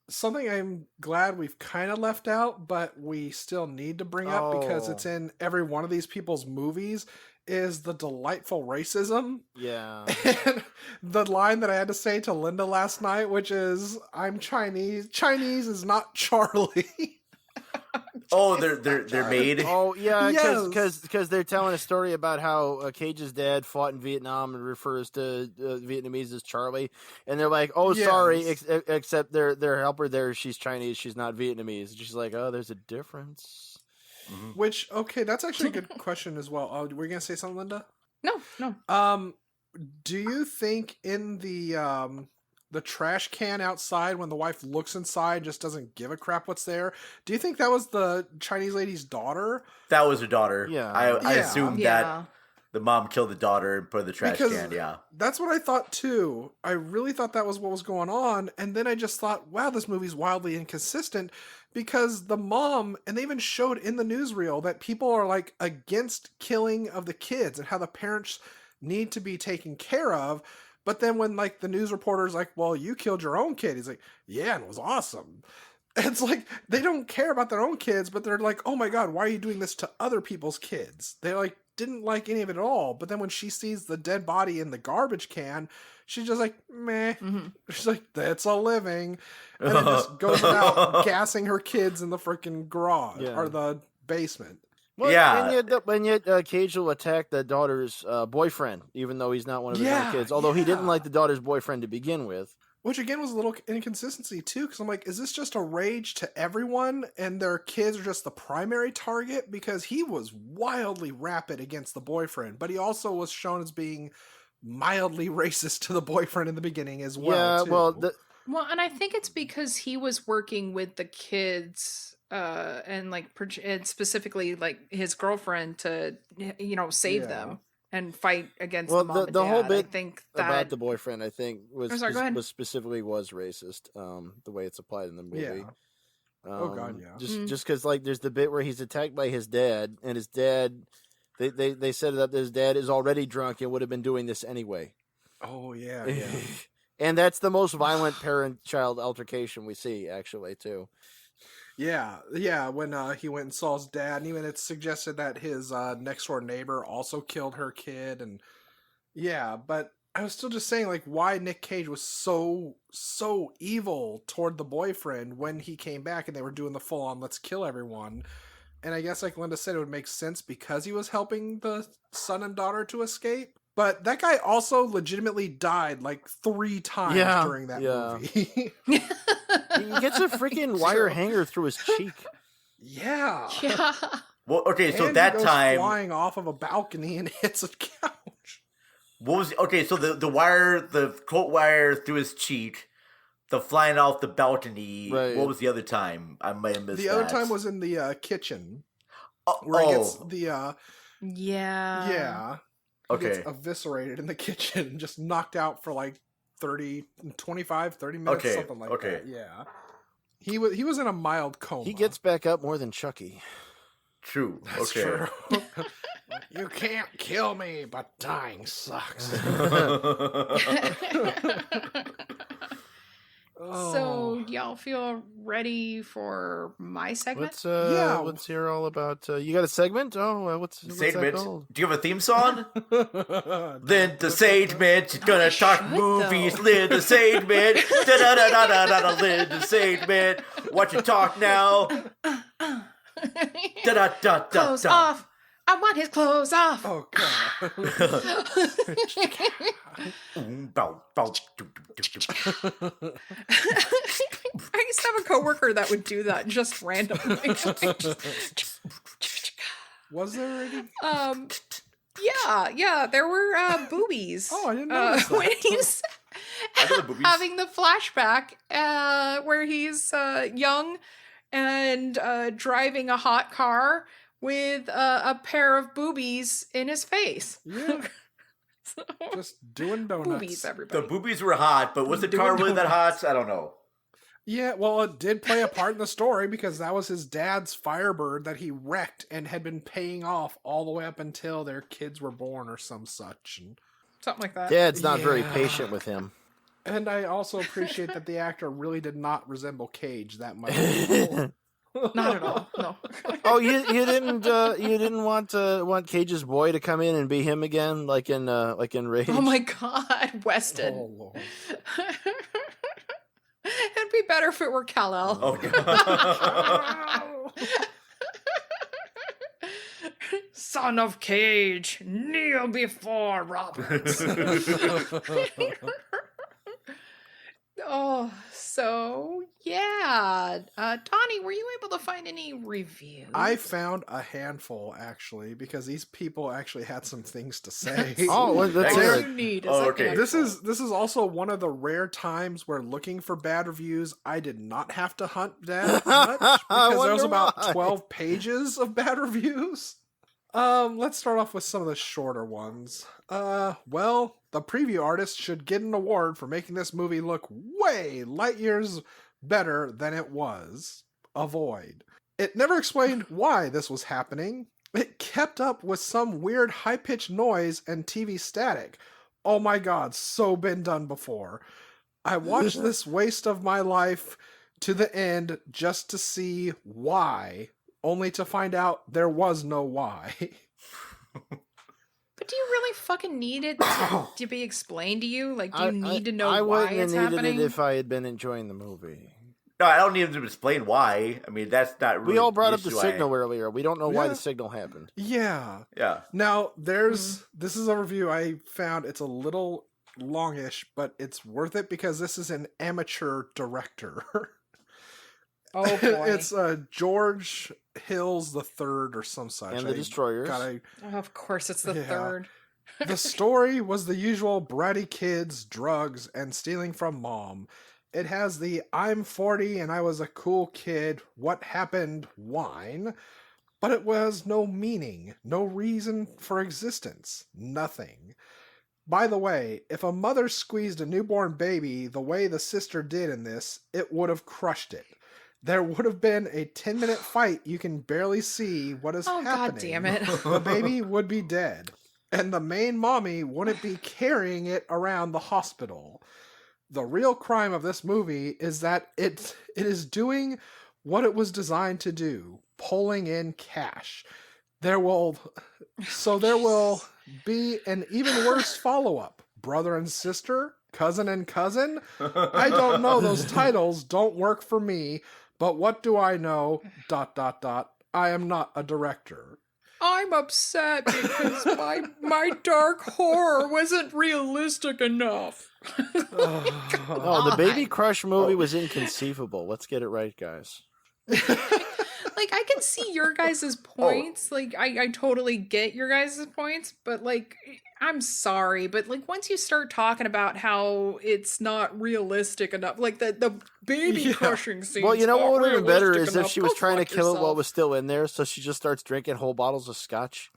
something I'm glad we've kind of left out, but we still need to bring up because Oh. it's in every one of these people's movies, is the delightful racism. Yeah. And the line that I had to say to Linda last night, which is, I'm Chinese. Chinese is not Charlie. Oh, they're made. Oh yeah, Yes. because they're telling a story about how Cage's dad fought in Vietnam and refers to Vietnamese as Charlie, and they're like, "Oh, sorry," Yes. except their helper there, she's Chinese, she's not Vietnamese. And she's like, "Oh, there's a difference." Which, okay, that's actually a good question as well. Oh, were you going to say something, Linda? No, no. Do you think in the the trash can outside when the wife looks inside and just doesn't give a crap what's there. Do you think that was the Chinese lady's daughter? That was her daughter. Yeah. I Yeah. assumed Yeah. that the mom killed the daughter and put in the trash Because can. Yeah. that's what I thought too. I really thought that was what was going on. And then I just thought, wow, this movie's wildly inconsistent because the mom, and they even showed in the newsreel that people are like against killing of the kids and how the parents need to be taken care of. But then when like the news reporter's like, well, you killed your own kid. He's like, yeah, and it was awesome. It's like they don't care about their own kids, but they're like, oh my God, why are you doing this to other people's kids? They like didn't like any of it at all. But then when she sees the dead body in the garbage can, she's just like, meh. Mm-hmm. She's like, that's a living. And then just goes about gassing her kids in the freaking garage or the basement. Well, Yeah. and yet Cage will attack the daughter's boyfriend, even though he's not one of his own kids. Although he didn't like the daughter's boyfriend to begin with. Which again was a little inconsistency too, because I'm like, is this just a rage to everyone and their kids are just the primary target? Because he was wildly rapid against the boyfriend, but he also was shown as being mildly racist to the boyfriend in the beginning as well. Yeah, too. Well, and I think it's because he was working with the kids and like and specifically like his girlfriend to save them and fight against the mom and the dad. whole bit I think that about the boyfriend, I think, was go ahead. was specifically racist. The way it's applied in the movie. Yeah. Oh God, yeah. Just because like there's the bit where he's attacked by his dad, and his dad, they set it up that his dad is already drunk and would have been doing this anyway. Oh yeah. And that's the most violent parent-child altercation we see, actually, too. Yeah, when he went and saw his dad, and even it's suggested that his next door neighbor also killed her kid, and but I was still just saying, like, why Nick Cage was so evil toward the boyfriend when he came back and they were doing the full-on let's kill everyone. And I guess, like Linda said, it would make sense because he was helping the son and daughter to escape. But that guy also legitimately died like 3 times during that movie. He gets a freaking wire hanger through his cheek. Yeah. Well, okay, so And that he goes time flying off of a balcony and hits a couch. what was so the coat wire through his cheek, the flying off the balcony. Right. What was the other time? I might have missed The other time was in the kitchen where he gets the he gets eviscerated in the kitchen and just knocked out for like 30 minutes, something like that. Yeah. He was in a mild coma. He gets back up more than Chucky. True. That's true. You can't kill me, but dying sucks. So y'all feel ready for my segment? Let's hear all about. You got a segment? Oh, what's segment? that called? Do you have a theme song? Linda Segment, gonna talk movies. Linda Segment, da da da da da da. Linda Segment, what you talk now? Da da da da. Clothes off. I want his clothes off. Oh God. I used to have a coworker that would do that just randomly. Was there any? Yeah, there were boobies. Oh, I didn't notice that. When he's having the flashback where he's young and driving a hot car with a pair of boobies in his face. Yeah. So, Just doing donuts. boobies, everybody. The boobies were hot, but was the Doing car really that donuts. hot? I don't know. Yeah, well, it did play a part in the story because that was his dad's Firebird that he wrecked and had been paying off all the way up until their kids were born or some such. And Something like that. Dad's not very patient with him. And I also appreciate that the actor really did not resemble Cage that much. Not at all. No. Oh, you didn't want Cage's boy to come in and be him again, like in Rage. Oh my God, Weston. Oh, Lord. It'd be better if it were Kal-El. Oh God. Son of Cage, kneel before Roberts. Oh, so Tawny, were you able to find any reviews? I found a handful, actually, because these people actually had some things to say. Oh, well, that's All it. you need is Oh, a okay. handful. This is also one of the rare times where looking for bad reviews, I did not have to hunt that much because there was wonder about why. 12 pages of bad reviews. Let's start off with some of the shorter ones. Well, the preview artist should get an award for making this movie look way light years better than it was. Avoid. It never explained why this was happening. It kept up with some weird high-pitched noise and TV static. Oh my god, so been done before. I watched this waste of my life to the end just to see why, only to find out there was no why. But do you really fucking need it to be explained to you? Like, do you need to know I why wouldn't it's have needed happening? it if I had been enjoying the movie. No, I don't need him to explain why. I mean, that's not really We all brought up the issue. signal earlier. We don't know why Yeah. the signal happened. Yeah. Yeah. Now, this is a review I found. It's a little longish, but it's worth it because this is an amateur director. Oh boy. It's George Hills the Third or some such. And the Destroyers. Oh, of course, it's the Yeah. third. The story was the usual bratty kids, drugs, and stealing from mom. It has the I'm 40 and I was a cool kid, what happened whine, but it was no meaning, no reason for existence, nothing. By the way, if a mother squeezed a newborn baby the way the sister did in this, it would have crushed it. There would have been a 10-minute fight you can barely see what is Oh, happening. god damn it. The baby would be dead, and the main mommy wouldn't be carrying it around the hospital. The real crime of this movie is that it is doing what it was designed to do, pulling in cash. There will be an even worse follow-up. Brother and sister, cousin and cousin. I don't know, those titles don't work for me, but what do I know? ... I am not a director. I'm upset because my dark horror wasn't realistic enough. Oh, the Baby Crush movie was inconceivable. Let's get it right, guys. Like, I can see your guys' points. Like, I totally get your guys' points, but, like, I'm sorry, but, like, once you start talking about how it's not realistic enough, like, the baby crushing scene. Well, you know what would have been better is if she was trying to kill it while it was still in there, so she just starts drinking whole bottles of scotch.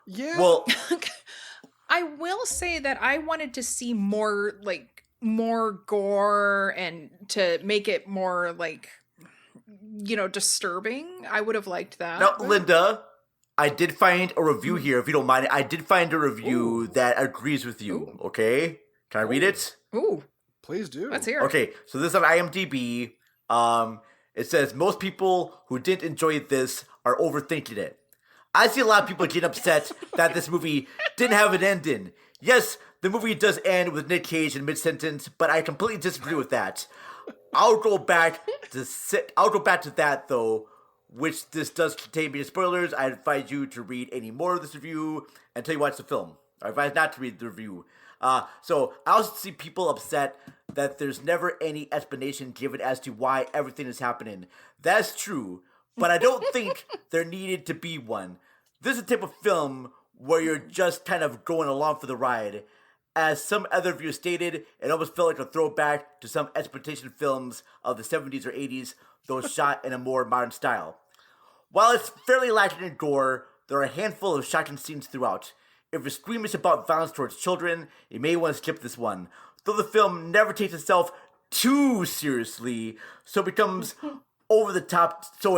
Yeah. Well, I will say that I wanted to see more gore and to make it more, like, you know, disturbing. I would have liked that. now, Linda, I did find a review here, if you don't mind. I did find a review that agrees with you, okay? Can I read it? Ooh, Please do. let's hear it. Okay, so this is on IMDb. It says, most people who didn't enjoy this are overthinking it. I see a lot of people get upset that this movie didn't have an ending. Yes, the movie does end with Nick Cage in mid-sentence, but I completely disagree with that. I'll go back to that though, which this does contain many spoilers. I advise you to read any more of this review until you watch the film. I advise not to read the review. So I also see people upset that there's never any explanation given as to why everything is happening. That's true, but I don't think there needed to be one. This is a type of film where you're just kind of going along for the ride. As some other reviews stated, it almost felt like a throwback to some exploitation films of the 70s or 80s, though shot in a more modern style. While it's fairly lacking in gore, there are a handful of shocking scenes throughout. If you're squeamish about violence towards children, you may want to skip this one. Though the film never takes itself too seriously, so it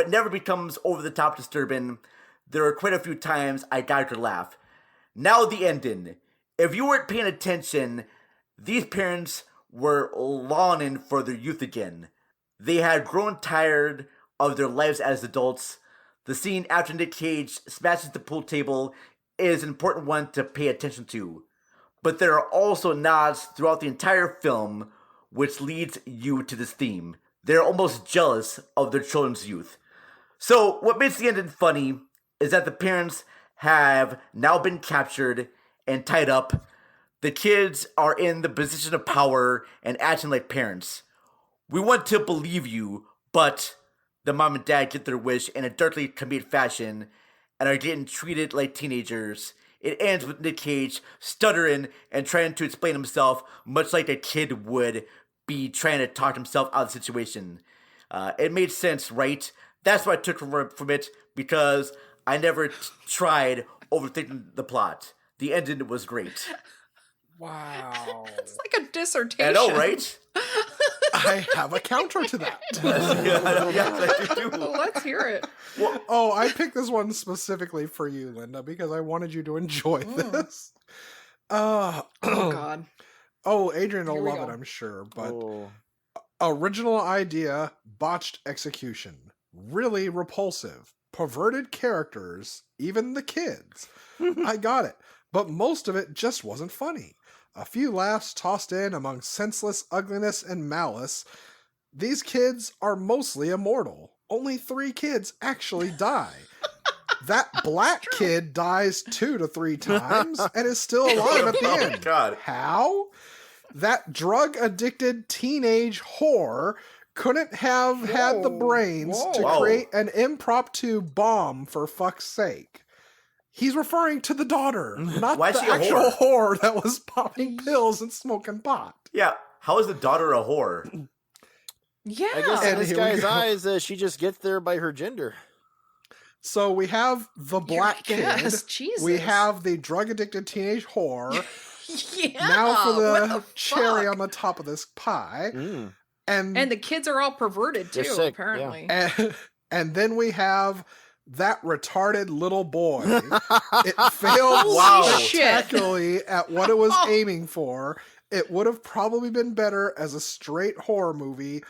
never becomes over the top disturbing. There are quite a few times I got to laugh. Now the ending. If you weren't paying attention, these parents were longing for their youth again. They had grown tired of their lives as adults. The scene after Nick Cage smashes the pool table is an important one to pay attention to. But there are also nods throughout the entire film which leads you to this theme. They're almost jealous of their children's youth. So what makes the ending funny is that the parents have now been captured and tied up. The kids are in the position of power and acting like parents. We want to believe you, but the mom and dad get their wish in a darkly comedic fashion and are getting treated like teenagers. It ends with Nick Cage stuttering and trying to explain himself, much like a kid would be trying to talk himself out of the situation. It made sense, right? That's what I took from it, because I never tried overthinking the plot. The ending was great. Wow. It's like a dissertation. I know, right? I have a counter to that. I do. Let's hear it. Oh, I picked this one specifically for you, Linda, because I wanted you to enjoy this. Oh, God. Oh, Adrian will Here we love go. it, I'm sure. But original idea, botched execution. Really repulsive. Perverted characters, even the kids. I got it. But most of it just wasn't funny. A few laughs tossed in among senseless ugliness and malice. These kids are mostly immortal. Only 3 kids actually die. That black kid dies 2 to 3 times and is still alive at the Oh, end. God. How? That drug-addicted teenage whore couldn't have had the brains to Whoa. create an impromptu bomb, for fuck's sake. He's referring to the daughter, not Why is the she a actual whore? whore that was popping pills and smoking pot. Yeah, how is the daughter a whore? Yeah. I guess in And this here we guy's go. eyes, she just gets there by her gender. So we have the black kid. Yes, Jesus. We have the drug-addicted teenage whore. Yeah. Now for what the the cherry fuck? on the top of this pie. Mm. And And the kids are all perverted too, They're sick, apparently. and then we have that retarded little boy. It failed Wow. spectacularly at what it was aiming for. It would have probably been better as a straight horror movie.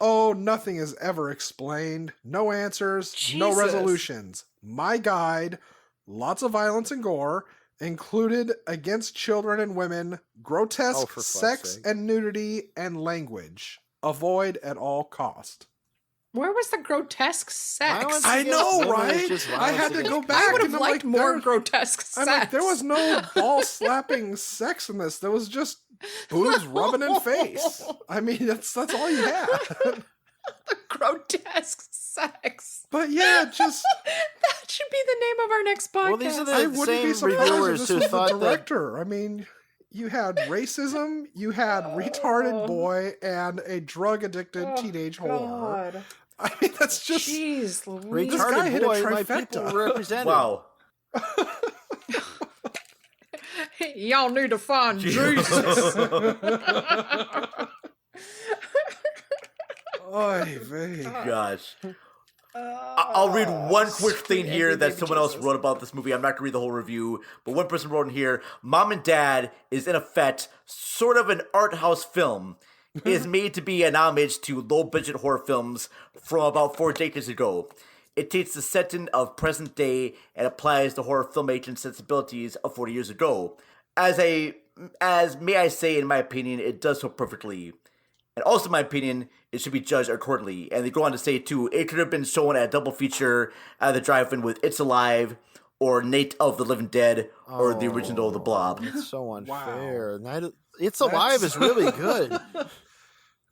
Oh, nothing is ever explained. No answers, no Jesus. resolutions. My guide, lots of violence and gore, included against children and women, grotesque for fuck's sex sake. and nudity and language. Avoid at all cost. Where was the grotesque sex? Violence I against know, women is right? just I violence had to against go women. back I would have and I'm liked like, more there- grotesque sex. I'm like, there was no ball slapping sex in this. There was just boobs rubbing in face. I mean, that's all you had. The grotesque sex. But yeah, just That should be the name of our next podcast. Well, these are the I wouldn't same be surprised if reviewers this who was the thought that director. I mean, you had racism, you had retarded boy, and a drug addicted teenage whore. I mean, that's just Jeez, Louise. This guy retarded hit a boy, my trifecta. people represented. Wow. Y'all need to find Jesus. Oy vey. Gosh. I'll read one quick thing sweet here that everyday someone else Jesus. wrote about this movie. I'm not going to read the whole review, but one person wrote in here, Mom and Dad is in effect sort of an art house film. It is made to be an homage to low-budget horror films from about 4 decades ago. It takes the setting of present day and applies the horror filmmaking sensibilities of 40 years ago. As may I say, in my opinion, it does so perfectly. And also, in my opinion, it should be judged accordingly. And they go on to say, too, it could have been shown at a double feature at the drive-in with It's Alive, or Night of the Living Dead, or the original The Blob. It's so unfair. Wow. It's Alive is really good.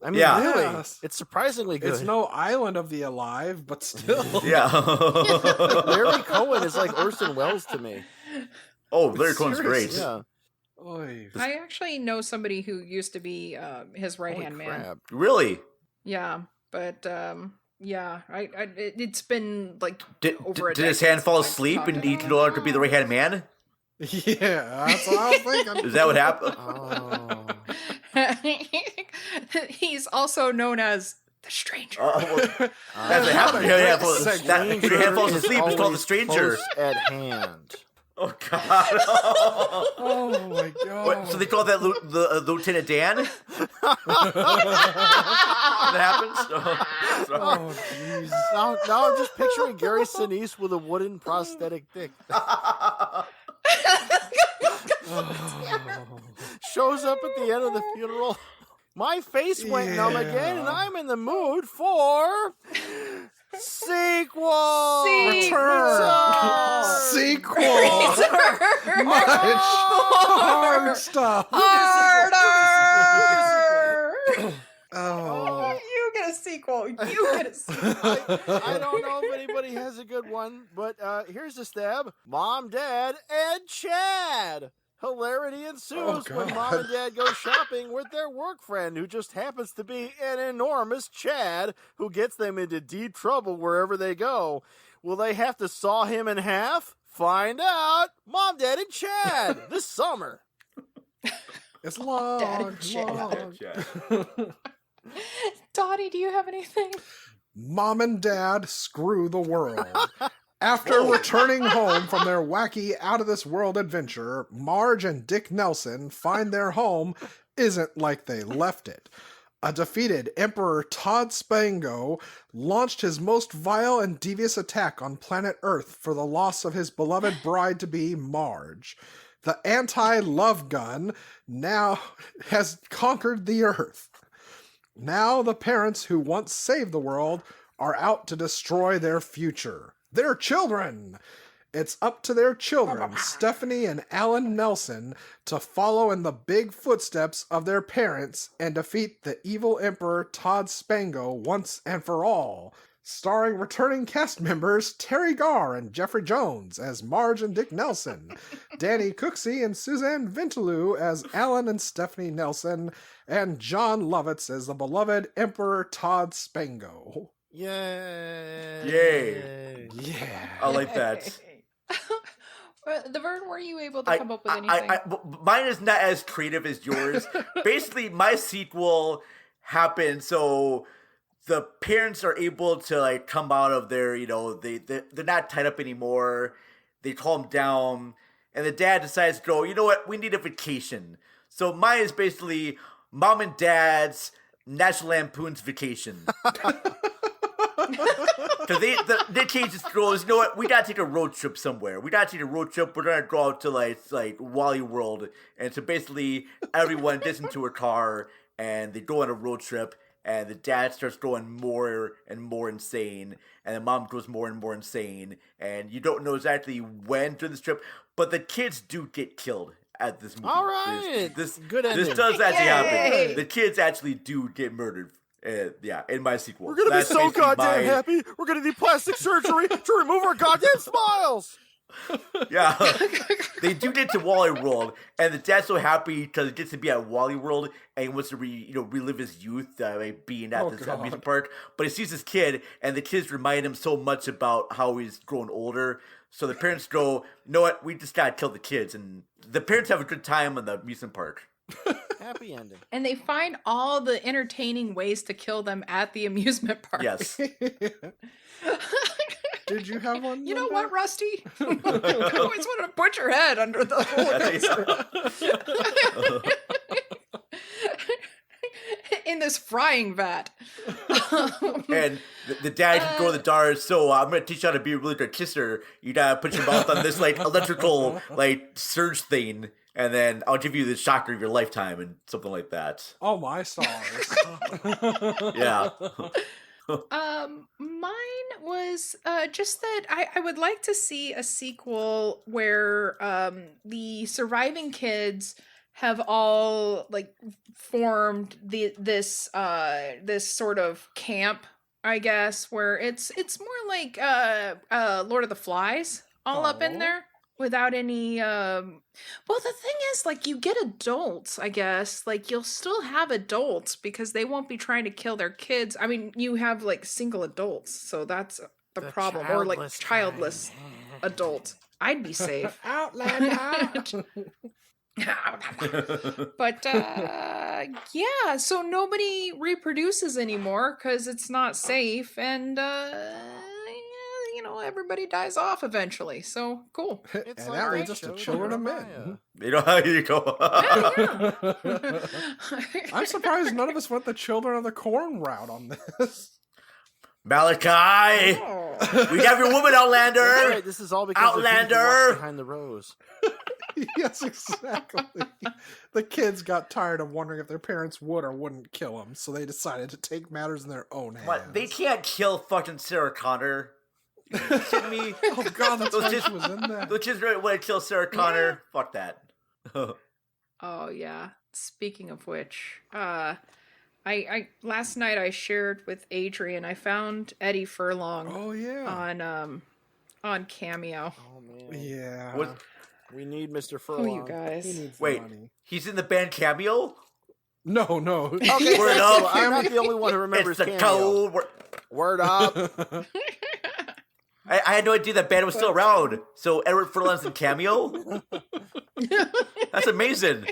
I mean, Yeah. really, Yes. it's surprisingly good. It's no Island of the Alive, but still. Yeah. Larry Cohen is like Orson Welles to me. Oh, Larry Cohen's great. Seriously. Yeah. Oy. I actually know somebody who used to be his right hand Holy man. crap. Really? Yeah, but yeah, it's been like Did over a his decade hand fall since I've asleep talked and to he him. could no longer be the right-hand man? Yeah, that's what I was thinking. Is that what happened? Oh. He's also known as the stranger. That's What what a happened. great Yeah, segue. that, if your hand falls Is asleep, it's called the always stranger. close at hand. Oh, God. Oh my god. What, so they call that Lieutenant Dan? That happens? Oh, sorry. Oh jeez. Now I'm just picturing Gary Sinise with a wooden prosthetic dick. Shows up at the end of the funeral. My face went numb again, and I'm in the mood for sequel. Return. Sequel. Much hard stuff. Harder! Oh. sequel. You get a sequel. I don't know if anybody has a good one, but here's a stab. Mom, Dad, and Chad. Hilarity ensues when Mom and Dad go shopping with their work friend, who just happens to be an enormous Chad, who gets them into deep trouble wherever they go. Will they have to saw him in half? Find out. Mom, Dad, and Chad this summer. It's long. Dad and Chad. long. Dottie, do you have anything? Mom and Dad screw the world. After returning home from their wacky, out-of-this-world adventure, Marge and Dick Nelson find their home isn't like they left it. A defeated Emperor Todd Spango launched his most vile and devious attack on planet Earth for the loss of his beloved bride-to-be, Marge. The anti-love gun now has conquered the Earth. Now the parents who once saved the world are out to destroy their future. Their children! It's up to their children, Stephanie and Alan Nelson, to follow in the big footsteps of their parents and defeat the evil Emperor Todd Spango once and for all. Starring returning cast members Terry Garr and Jeffrey Jones as Marge and Dick Nelson, Danny Cooksey and Suzanne Vintaloo as Alan and Stephanie Nelson, and John Lovitz as the beloved Emperor Todd Spango. Yay! Yay! Yeah. I like that. The Vern, were you able to come up with anything? Mine is not as creative as yours. Basically, my sequel happened so the parents are able to like come out of their, they're not tied up anymore. They calm down, and the dad decides to go, you know what, we need a vacation. So mine is basically Mom and Dad's National Lampoon's Vacation. Because Nick Cage just goes, you know what, we gotta take a road trip somewhere. We're gonna go out to like Wally World. And so basically everyone gets into a car and they go on a road trip, and the dad starts going more and more insane, and the mom goes more and more insane, and you don't know exactly when during this trip, but the kids do get killed at this movie. All right. This Good ending. This does actually Yay! happen. The kids actually do get murdered. In my sequel. We're gonna That's be so basically goddamn happy. We're gonna need plastic surgery to remove our goddamn smiles. Yeah, they do get to Wally World, and the dad's so happy because he gets to be at Wally World, and he wants to relive his youth, being at this amusement park. But he sees his kid, and the kids remind him so much about how he's grown older. So the parents go, "You know what? We just gotta kill the kids," and the parents have a good time in the amusement park. Happy ending. And they find all the entertaining ways to kill them at the amusement park. Yes. Did you have one? You know what, Rusty? I always wanted to put your head under the roller coaster. In this frying vat. And the dad can go to the dars, so I'm going to teach you how to be a really good kisser. You got to put your mouth on this electrical surge thing, and then I'll give you the shocker of your lifetime and something like that. Oh, my stars. Yeah. Mine was just that I would like to see a sequel where the surviving kids have all formed this sort of camp, I guess, where it's more like Lord of the Flies all up in there. Without any well, the thing is, you get adults, I guess. You'll still have adults because they won't be trying to kill their kids. I mean, you have single adults, so that's the problem. Or childless adult. I'd be safe. Outlander. But yeah, so nobody reproduces anymore because it's not safe, and everybody dies off eventually. So cool. It's And that leads us to Children of Men. You know how you go. I'm surprised none of us went the Children of the Corn route on this. Malachi! Oh. We have your woman, Outlander! That's right, this is all because Outlander! of Walk Behind the Rose. Yes, exactly. The kids got tired of wondering if their parents would or wouldn't kill them, so they decided to take matters in their own hands. What? They can't kill fucking Sarah Connor. You kidding me? Oh god, that's why kids, she was in that. those kids really want to kill Sarah Connor. Fuck that. Oh yeah. Speaking of which, I last night I shared with Adrian. I found Eddie Furlong Oh yeah. on Cameo. Oh man. Yeah. What? We need Mr. Oh, Furlong. you guys. He needs the Wait, money. he's in the band Cameo? No, no. Okay, Word so up. I'm not the only one who remembers It's the Cameo. code. Word up. I had no idea that band was still around. So Edward Furlong's in Cameo? That's amazing.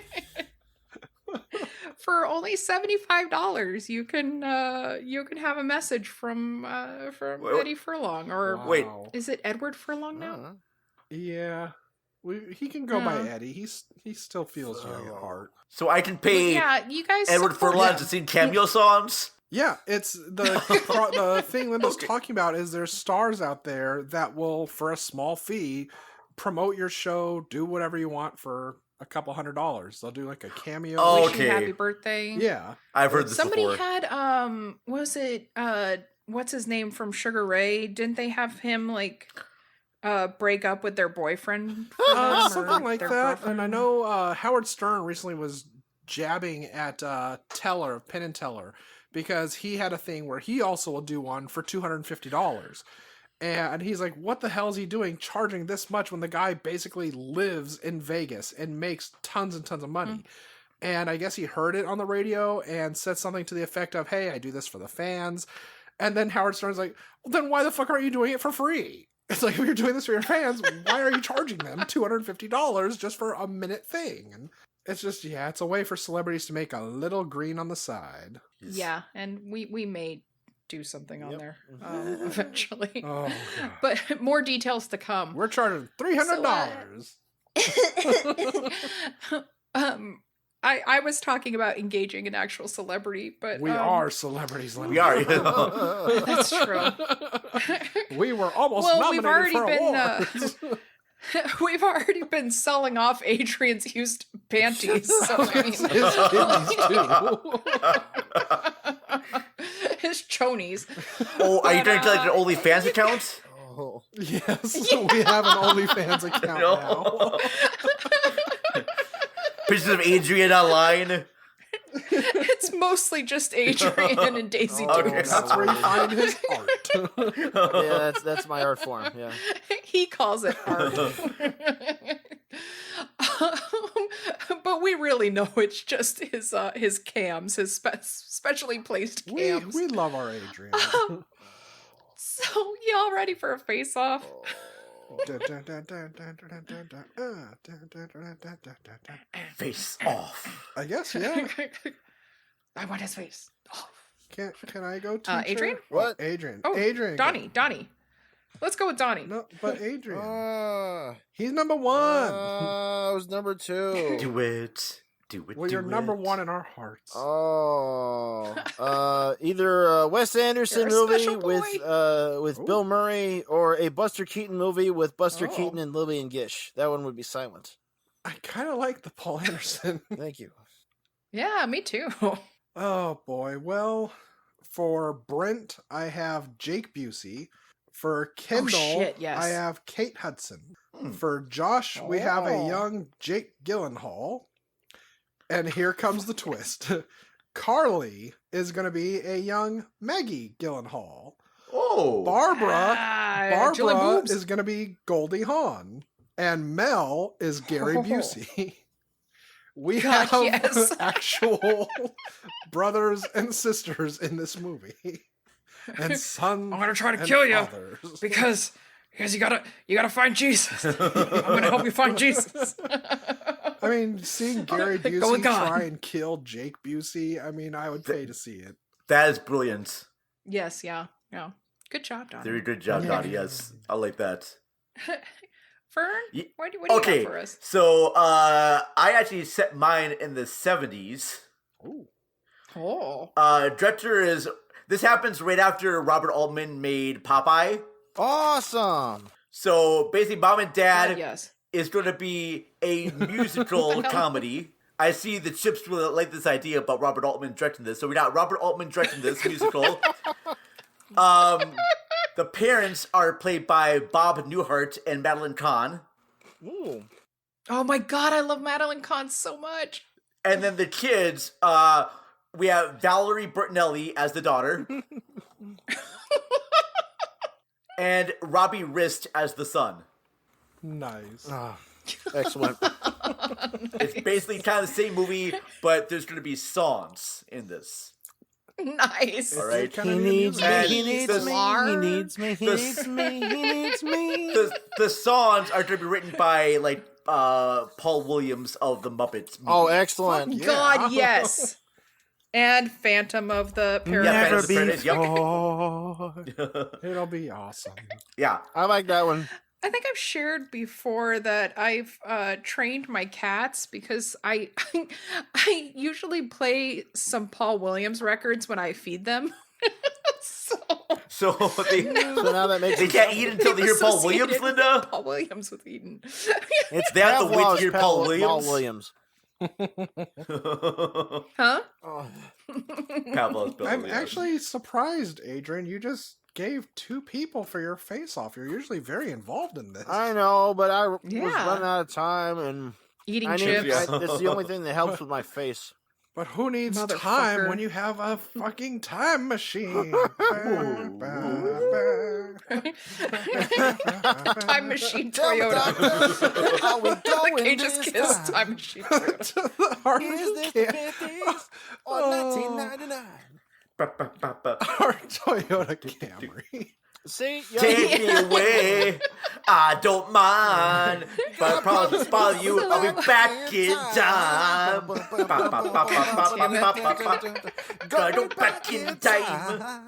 For only $75, you can have a message from Wait, Eddie Furlong, or Wait. Wow. is it Edward Furlong now? Uh-huh. Yeah. He can go by Yeah. Eddie. He still feels young at heart. So I can Well, pay yeah, you guys. Edward support Furlong him. to sing Cameo songs? Yeah, it's the thing Linda's talking about is there's stars out there that will, for a small fee, promote your show, do whatever you want for a couple $100. They'll do like a cameo. Oh, Wish you okay. happy birthday. Yeah. I've heard this Somebody before. had was it what's his name from Sugar Ray? Didn't they have him like break up with their boyfriend? for them, or Something like their that. girlfriend? And I know Howard Stern recently was jabbing at Teller, Penn and Teller, because he had a thing where he also will do one for $250. And he's like, what the hell is he doing charging this much when the guy basically lives in Vegas and makes tons and tons of money? And I guess he heard it on the radio and said something to the effect of, hey, I do this for the fans. And then Howard Stern's like, well, then why the fuck aren't you doing it for free? It's like, if you're doing this for your fans, why are you charging them $250 just for a minute thing? And it's just, yeah, it's a way for celebrities to make a little green on the side. Yeah, and we may do something on Yep. there eventually. Oh, God. But more details to come. We're charging $300. I was talking about engaging an actual celebrity, but We are celebrities, Linda. We are. That's true. We were almost Well, nominated for awards. we've already been selling off Adrian's used panties. So I mean, His kidneys, his chonies. Oh, are you But, trying to like an OnlyFans account? Oh. Yes, we have an OnlyFans account now. Pictures of Adrian online. It's mostly just Adrian and Daisy Oh, Dukes. That's where you find his art. Yeah, that's my art form. Yeah. He calls it art. But we really know it's just his cams, his specially placed cams. We love our Adrian. So y'all ready for a face-off? Face off. I guess, yeah. I want his face. Oh. Can I go to Adrian? What? Adrian. Oh, Adrian. Donnie. Let's go with Donnie. No, but Adrian. Uh, He's number one. I was number 2. Do it. Do it. Well, do you're number it. one in our hearts. Oh, either a Wes Anderson You're a movie special with Ooh. Bill Murray, or a Buster Keaton movie with Buster Oh. Keaton and Lillian Gish. That one would be silent. I kind of like the Paul Anderson. Thank you. Yeah, me too. Oh boy. Well, for Brent, I have Jake Busey. For Kendall, shit, yes. I have Kate Hudson. For Josh, we have a Oh. young Jake Gyllenhaal. And here comes the twist. Carly is going to be a young Maggie Gyllenhaal. Oh. Julie Barbara Boobs. is going to be Goldie Hawn. And Mel is Gary Oh. Busey. We God, have yes. actual brothers and sisters in this movie. And sons I'm gonna try to and kill you fathers. because you gotta find Jesus. I'm gonna help you find Jesus. I mean, seeing Gary Go Busey with God. try and kill Jake Busey, I mean, I would pay to see it. That is brilliant. Yes, yeah. Good job, Donnie. Very good job, Yeah. Donnie. Yes, I like that. Fern, Ye- what do you Okay, got for us? so I actually set mine in the 70s. Ooh. Oh, Director is this happens right after Robert Altman made Popeye. Awesome. So basically, Mom and Dad yes. is going to be a musical comedy. I see the Chips really like this idea about Robert Altman directing this. So we got Robert Altman directing this musical. The parents are played by Bob Newhart and Madeline Kahn. Ooh. Oh my God, I love Madeline Kahn so much. And then the kids, We have Valerie Bertinelli as the daughter. And Robbie Rist as the son. Nice. Excellent. It's basically kind of the same movie, but there's going to be songs in this. Nice. All right. He needs me. And He needs me. He needs me. He the- needs me. He needs me. The songs are going to be written by like Paul Williams of the Muppets. Oh, movie. excellent. Fuck God, yes. And Phantom of the Yeah, Paradise. Phantom of the Paradise, It'll be awesome. Yeah. I like that one. I think I've shared before that I've trained my cats because I usually play some Paul Williams records when I feed them. So they So now that makes they it can't eat until they hear Paul Williams, associated with Linda. Paul Williams with Eden. It's They have to wait to Pavlov's hear Paul Williams. Huh? Oh. Pavlov's Bill I'm Williams. actually surprised, Adrian. You just gave 2 people for your face off. You're usually very involved in this. I know, but I was Yeah. running out of time, and Eating I need. chips. Yeah. That's the only thing that helps with my face. But who needs Motherfucker. time when you have a fucking time machine? Time Machine Toyota. How we The going Cage's this Kiss time? Time Machine Toyota. To the heart Is of this the the Cam- 50s or Oh. 1999? our Toyota Camry. See, Take me away. I don't mind. But I promise to follow you. I'll be back in time. Gotta go back in time.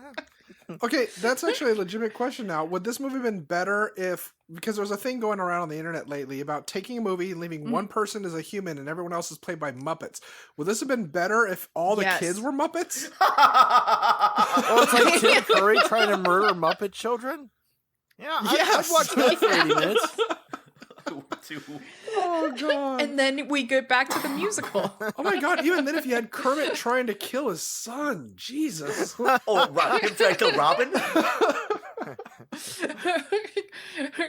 Okay, that's actually a legitimate question now. Would this movie have been better if, because there's a thing going around on the internet lately about taking a movie and leaving one person as a human and everyone else is played by Muppets. Would this have been better if all the Yes. kids were Muppets? Oh, it's like Tim Curry trying to murder Muppet children? Yeah, Yes. I'd watch that for 80 minutes. Oh, God. And then we get back to the musical. Oh, my God. Even then, if you had Kermit trying to kill his son. Jesus. Oh, right. Him trying to kill Robin?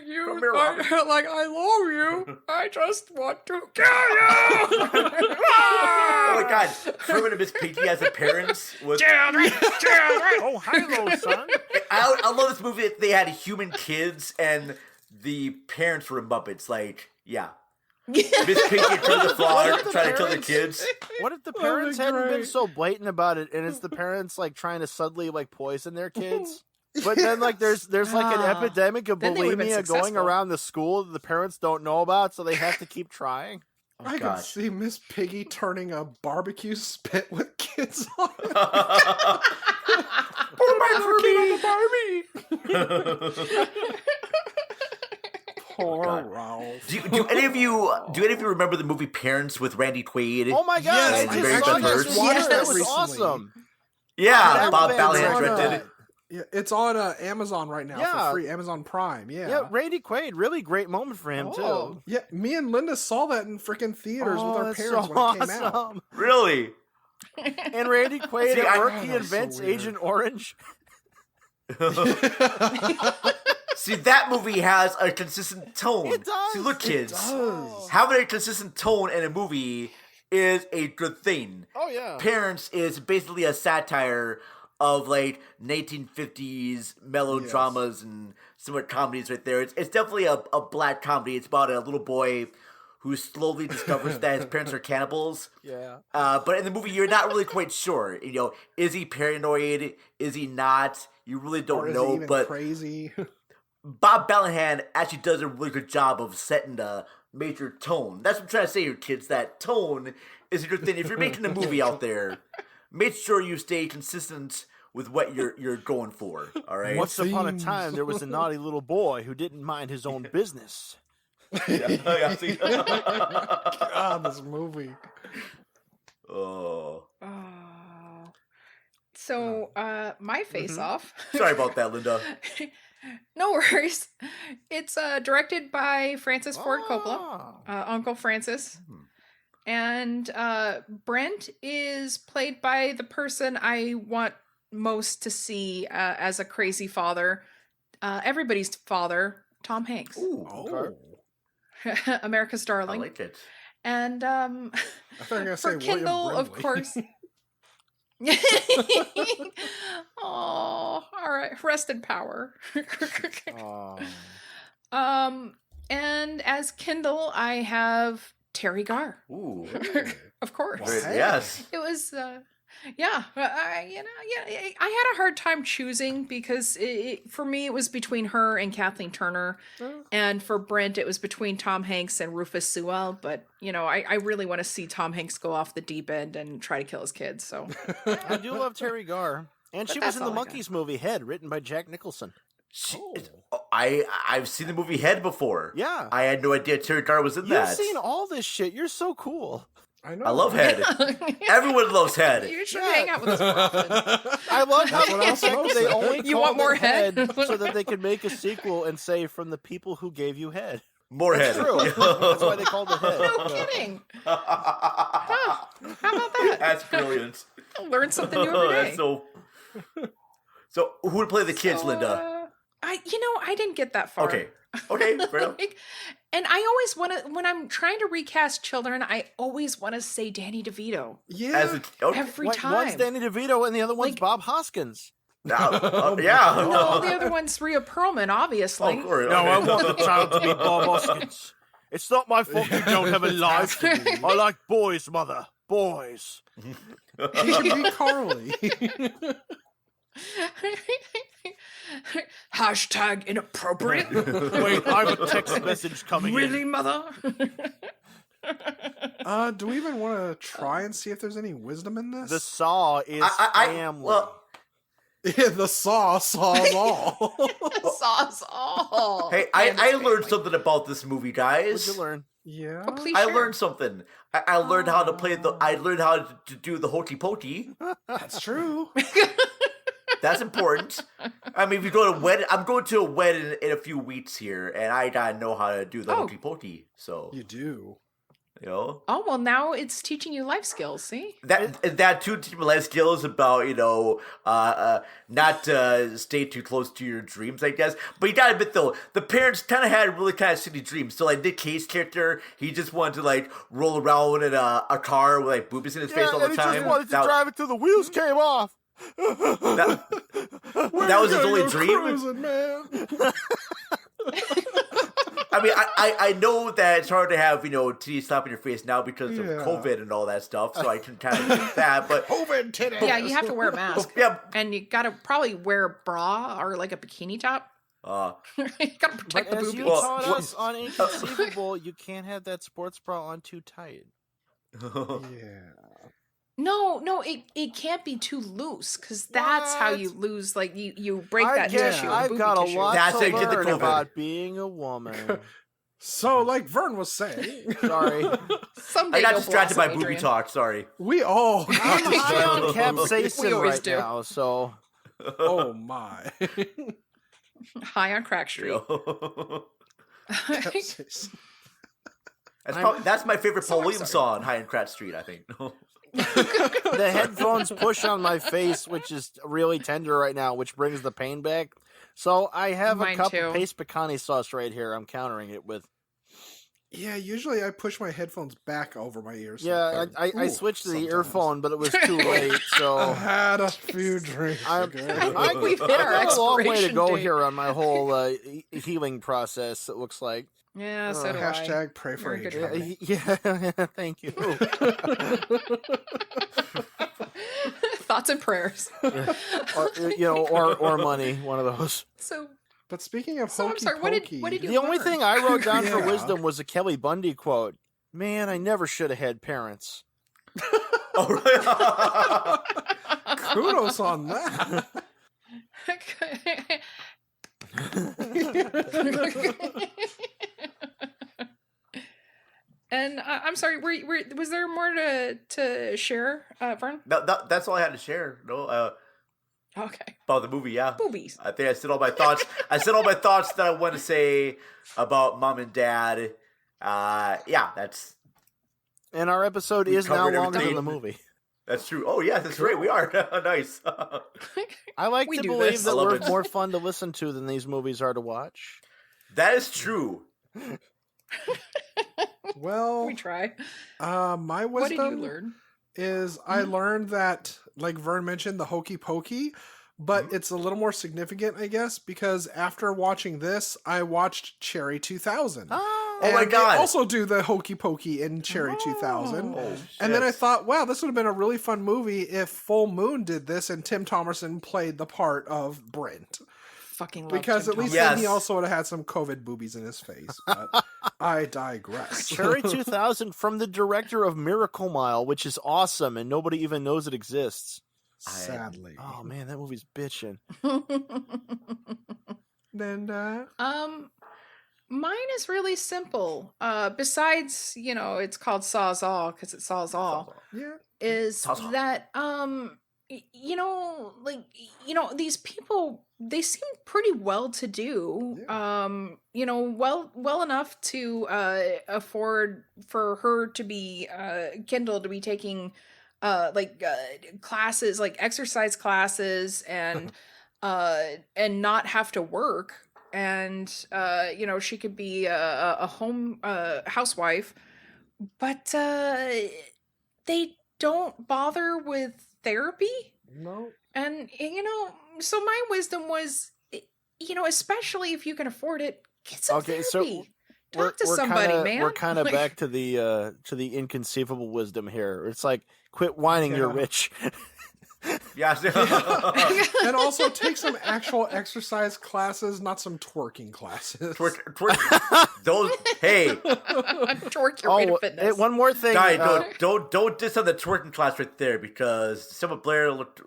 You Come here, Robin. I love you. I just want to kill you. Oh my god. Kermit and Miss Piggy as the parents was. Children. Oh, hello, son. I love this movie that they had human kids and the parents were Muppets. Like, yeah. Miss Piggy and Kermit the Frog What if the trying to kill their parents- kids. What if the parents that'd be hadn't been great. so blatant about it, and it's the parents like trying to subtly like poison their kids? But then like there's like an Ah. epidemic of Then they would've been bulimia going successful. around the school that the parents don't know about, so they have to keep trying. Oh, I can gosh. see Miss Piggy turning a barbecue spit with kids on it. Poor God. Ralph. Do any of you remember the movie Parents with Randy Quaid? Oh my god! Yes, I I just saw actually that. just watched That that was recently. awesome. Yeah, Bob Batman Balaban on directed that. it. Yeah, it's on Amazon right now Yeah. for free. Amazon Prime. Yeah. Yeah, Randy Quaid, really great moment for him Oh. too. Yeah, me and Linda saw that in freaking theaters with our that's parents so when it came out. awesome. Really? And Randy Quaid See, at I- work, Oh, he that was so invents weird. Agent Orange. See, that movie has a consistent tone. It does. See, look, It kids. does. Having a consistent tone in a movie is a good thing. Oh yeah. Parents is basically a satire of like 1950s melodramas and similar comedies right there. It's definitely a black comedy. It's about a little boy who slowly discovers that his parents are cannibals. Yeah. But in the movie, you're not really quite sure. You know, is he paranoid? Is he not? You really Or don't is know. it even But crazy? Bob Balaban actually does a really good job of setting the major tone. That's what I'm trying to say here, kids. That tone is a good thing. If you're making a movie out there, make sure you stay consistent with what you're going for. All right. Once upon a Themes. time, there was a naughty little boy who didn't mind his own business. Yeah, see? God, this movie. Oh, Oh. So, my face off. sorry about that, Linda. No worries. It's directed by Francis Ford Coppola, Ah. Uncle Francis. And Brent is played by the person I want most to see as a crazy father. Everybody's father, Tom Hanks. Ooh, Oh. America's I darling. like it. And I thought you were going to say for William Kindle, of Brimley. course. Oh, all right. Rest in power. Oh. And as Kindle, I have Terry Garr. Ooh. Of course. Well, hey. Yes. It was, yeah, I had a hard time choosing because for me, it was between her and Kathleen Turner. And for Brent, it was between Tom Hanks and Rufus Sewell. But, I really want to see Tom Hanks go off the deep end and try to kill his kids. So I do love Terry Garr. And But she that's was in the all I got. Monkees movie Head, written by Jack Nicholson. I've seen the movie Head before. Yeah. I had no idea Terry Garr was in You've that. seen all this shit. You're so cool. I know. I love Head. Everyone loves Head. You should hang out with us more often. I love how That's what else they most only You called want more it Head? so that they could make a sequel and say from the people who gave you Head. More That's Head. true. That's why they called it Head. No kidding. Huh. How about that? That's brilliant. I'll learn something new every day. That's so who would play the kids, Linda? I didn't get that far. Okay, fair enough. And I always want to, when I'm trying to recast children, I always want to say Danny DeVito Yeah. every time. One's Danny DeVito and the other one's Like- Bob Hoskins. Yeah. No, the other one's Rhea Perlman, obviously. Of course. No, I okay. want the child to be Bob Hoskins. It's not my fault you don't have a life. I like boys, mother. Boys. He should be Carly. Hashtag inappropriate. Wait, I have a text message coming Really, in. mother? Do we even want to try and see if there's any wisdom in this? The Saw is family. well, Yeah, the saws all. Sauce all. hey, I learned something about this movie, guys. What'd you learn? Yeah. Oh, please I share. learned something. I learned how to play the. I learned how to do the hokey pokey. That's true. That's important. I mean, if you go to a wedding, I'm going to a wedding in a few weeks here, and I gotta know how to do the Oh. hokey pokey. So You do. you know Oh, well, now it's teaching you life skills, see? that two team life skills about not stay too close to your dreams, I guess. But you gotta admit though, the parents kind of had really kind of shitty dreams. So like Nick Cage's character, he just wanted to like roll around in a car with like boobies in his face all the and time. he just wanted to That- drive it till the wheels came off. that was his only dream. Cruising, man. I mean, I know that it's hard to have, titties slap in your face now because of Yeah. COVID and all that stuff, so I can kind of get that, but COVID titties. Yeah, you have to wear a mask. yeah, And you gotta probably wear a bra or like a bikini top. you gotta protect But the as you boobies. taught us on Inconceivable, you can't have that sports bra on too tight. Yeah. No, it can't be too loose because that's how What? you lose. Like you break that tissue. the I've booby got a tissue. lot That's to how you get the learn COVID. about being a woman. So, like Vern was saying, Sorry. Someday I got you'll distracted by blossom, booby Adrian. talk, sorry. we all got I'm high on distracted. capsaicin We always right do. now, so Oh my. High on Crack Street. That's my favorite So Paul I'm Williams sorry. song, High and Crat Street, I think. the headphones push on my face, which is really tender right now, which brings the pain back. So I have Mine a cup too. of paste pecani sauce right here. I'm countering it with. Yeah, usually I push my headphones back over my ears. Yeah, I Ooh, switched to the sometimes. earphone, but it was too late. I So had a few drinks. I'm, ago. I think we've hit our I've got a long way to expiration go date. here on my whole healing process. It looks like. Yeah, so do I. Hashtag pray for You're a good Adrian. Yeah, thank you. Thoughts and prayers. or money, one of those. So But speaking of So I'm hokey sorry, what did pokey, you The only learn? thing I wrote down for Yeah. wisdom was a Kelly Bundy quote. Man, I never should have had parents. Oh, really? kudos on that. And I'm sorry, was there more to share, Vern? That's all I had to share. No, Okay. about the movie, yeah. Boobies. I think I said all my thoughts. I said all my thoughts that I want to say about mom and dad. Yeah, that's And our episode We is now covered longer than everything. the movie. true. Oh yeah, that's right. We are nice. I like We to do believe this. that I love we're it. more fun to listen to than these movies are to watch. That is true. Well, We try. my What did you wisdom learn? is I learned that, like Vern mentioned, the hokey pokey, but it's a little more significant, I guess, because after watching this, I watched Cherry 2000. Oh, my And God. They also do the hokey pokey in Cherry 2000. And then I thought, wow, this would have been a really fun movie if Full Moon did this and Tim Thomerson played the part of Brent. Fucking love Because Tim at least Thomas. then he also would have had some COVID boobies in his face. But I digress. Cherry 2000 from the director of Miracle Mile, which is awesome, and nobody even knows it exists. Sadly. Oh man, that movie's bitching. And Mine is really simple. Besides, it's called Sawzall because it saws all. yeah. Is Sawzall. that these people, they seem pretty well to do. Well enough to afford for her to be Kendall to be taking classes, like exercise classes, and not have to work, and she could be a home housewife, but they don't bother with therapy. No. And so my wisdom was, especially if you can afford it, get some Okay, therapy. so Talk to somebody, man. We're kind of Like- back to the inconceivable wisdom here. It's like, quit whining, you're Yeah. rich. Yes. And also take some actual exercise classes, not some twerking classes. Twerk. Those. Hey, Twerk your way to fitness. one more thing. guy, don't diss on the twerking class right there because Selma Blair looked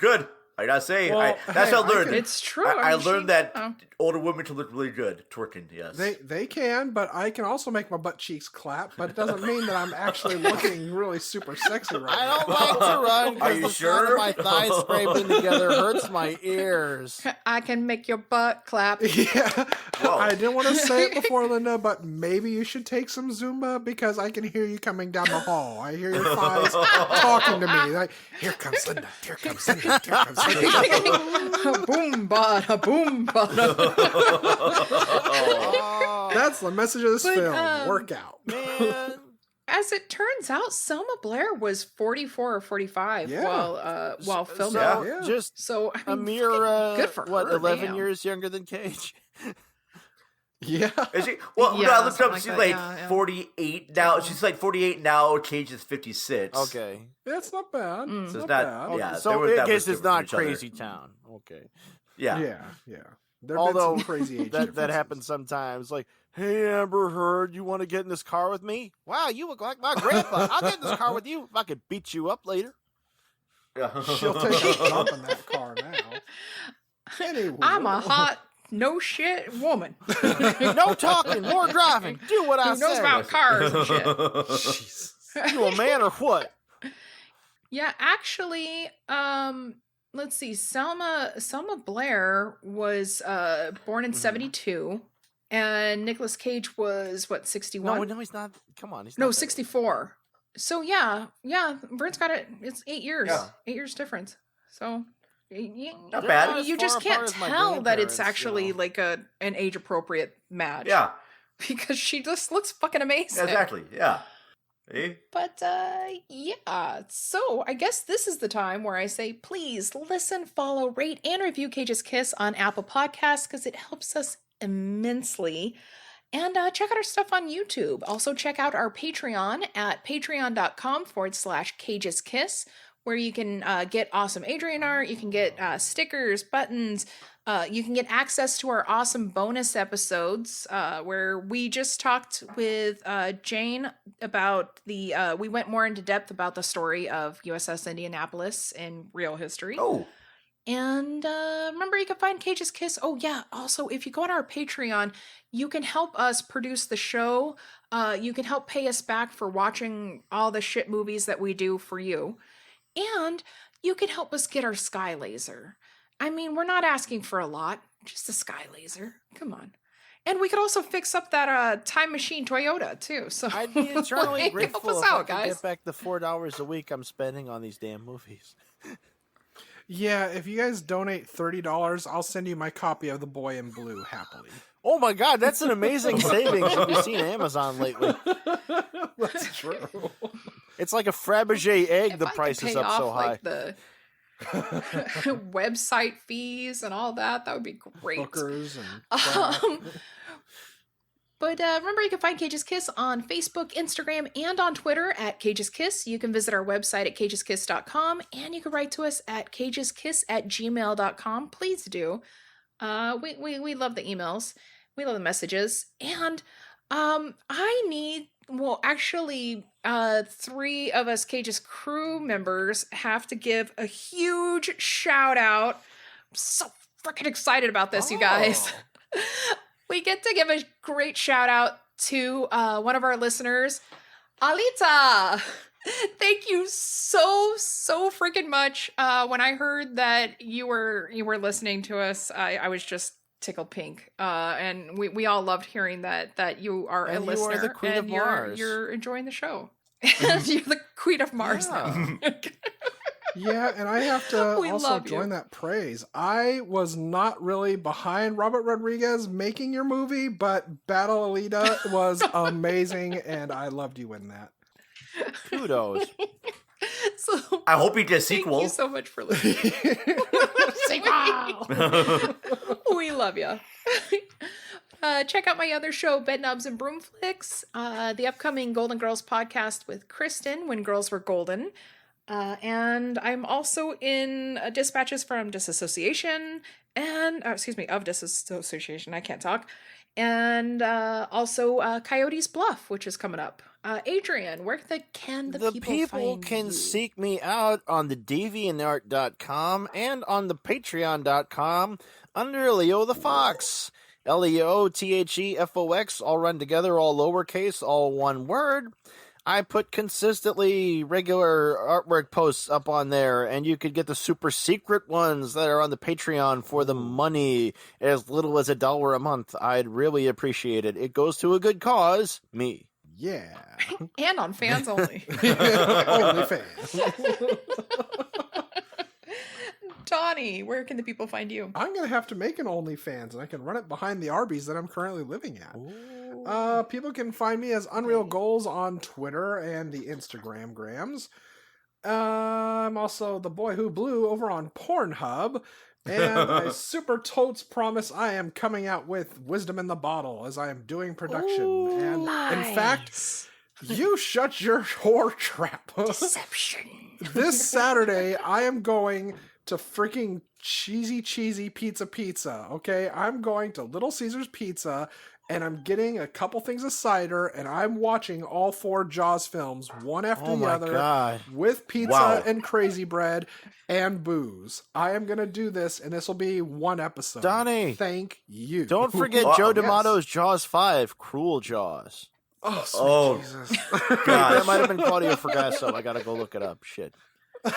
good. I gotta say, Well, that's hey, what I learned. I It's true. I mean, learned that oh. older women can look really good twerking. Yes. They can, but I can also make my butt cheeks clap, but it doesn't mean that I'm actually looking really super sexy right I now. don't like to run Are because you the sound sure? of my thighs scraping together hurts my ears. I can make your butt clap. Yeah, Whoa. I didn't want to say it before, Linda, but maybe you should take some Zumba because I can hear you coming down the hall. I hear your thighs talking to me. Like, here comes Linda. Here comes Linda. Here comes Linda. Boom bada, boom bada. Oh, That's the message of this But, film. Workout. man. As it turns out, Selma Blair was 44 or 45 Yeah. while filming. So, Yeah. just So I a mean, mere, fucking good for her. 11 damn. years younger than Cage. Yeah. Is she? Well, Yeah, no, I looked something up. like She's that, like yeah. 48 now. She's like 48 now. Cage is 56. Okay. That's not bad. Mm. It's So it's not not- bad. yeah. they So weren't I that guess much it's different not from each other. Crazy Town. Okay. Yeah. Yeah. There Although been some crazy age that differences. happens sometimes. Like, hey, Amber Heard, you want to get in this car with me? Wow, you look like my grandpa. I'll get in this car with you. I could beat you up later. She'll take a jump in that car now. Anyway. I'm a hot, no shit woman. No talking, more driving. Do what I Who knows say. about cars and shit. Jesus. You a man or what? Yeah, actually, let's see. Selma Blair was born in 72, and Nicolas Cage was what, 61? No, he's not. Come on, he's No, not that 64. So yeah, Vern's got it. It's 8 years. Yeah. 8 years difference. So Not bad. as You far just apart can't as my tell that it's grandparents, actually you know. like an age appropriate match. Yeah. Because she just looks fucking amazing. Exactly. Yeah. See? But yeah, so I guess this is the time where I say, please listen, follow, rate, and review Cage's Kiss on Apple Podcasts because it helps us immensely. And check out our stuff on YouTube. Also check out our Patreon at patreon.com/Cage's Kiss, where you can get awesome Adrian art, you can get stickers, buttons, you can get access to our awesome bonus episodes where we just talked with Jane about we went more into depth about the story of USS Indianapolis in real history. Oh. And remember, you can find Cage's Kiss. Oh, yeah. Also, if you go on our Patreon, you can help us produce the show. You can help pay us back for watching all the shit movies that we do for you. And you can help us get our Sky Laser. I mean, we're not asking for a lot, just a Sky Laser. Come on. And we could also fix up that time machine Toyota, too. So I'd be eternally like, grateful help us if I out, could guys. get back the $4 a week I'm spending on these damn movies. Yeah, if you guys donate $30, I'll send you my copy of The Boy in Blue happily. Oh my god, that's an amazing savings. Have you seen Amazon lately? That's true. It's like a Fabergé egg. If The I could price is pay up off, so high. like, the website fees and all that, that would be great. Hookers and But remember, you can find Cage's Kiss on Facebook, Instagram, and on Twitter at Cage's Kiss. You can visit our website at cageskiss.com, and you can write to us at cageskiss@gmail.com. Please do. We love the emails. We love the messages. And I need, well, actually, 3 of us Cage's crew members have to give a huge shout out. I'm so freaking excited about this, you guys. We get to give a great shout out to one of our listeners, Alita. Thank you so freaking much. When I heard that you were listening to us, I was just tickled pink. And we all loved hearing that you are a And listener. you are the Queen of and Mars. You're enjoying the show. You're the Queen of Mars now. yeah, and I have to We also love join you. that praise. I was not really behind Robert Rodriguez making your movie, but Battle Alita was amazing, and I loved you in that. Kudos. So I hope he does thank sequel. you so much for listening. Sequel! We love you. Check out my other show, Bedknobs and Broomflicks, the upcoming Golden Girls podcast with Kristen, When Girls Were Golden. And I'm also in Dispatches from Disassociation and, of Disassociation, I can't talk. And also Coyote's Bluff, which is coming up. Adrian, where can the people find can you? seek me out on the deviantart.com and on the patreon.com under Leo the Fox. LeoTheFox, all run together, all lowercase, all one word. I put consistently regular artwork posts up on there, and you could get the super secret ones that are on the Patreon for the money, as little as $1 a month. I'd really appreciate it. It goes to a good cause, me. Yeah. And on fans only. Only fan. Donnie, where can the people find you? I'm going to have to make an OnlyFans, and I can run it behind the Arby's that I'm currently living at. People can find me as Unreal Goals on Twitter and the Instagram grams. I'm also the boy who blew over on Pornhub. And I super totes promise I am coming out with Wisdom in the Bottle as I am doing production. And in fact, you shut your whore trap. Deception. This Saturday, I am going to freaking cheesy pizza. Okay, I'm going to Little Caesars Pizza, and I'm getting a couple things of cider, and I'm watching all 4 Jaws films, one after the other, God. with pizza Wow. and crazy bread and booze. I am gonna do this, and this will be one episode. Donnie, thank you. Don't forget Wow. Joe Yes. D'Amato's Jaws 5, Cruel Jaws. Oh, sweet Oh. Jesus. That Gosh. might have been Claudio Fragasso. I gotta go look it up. Shit.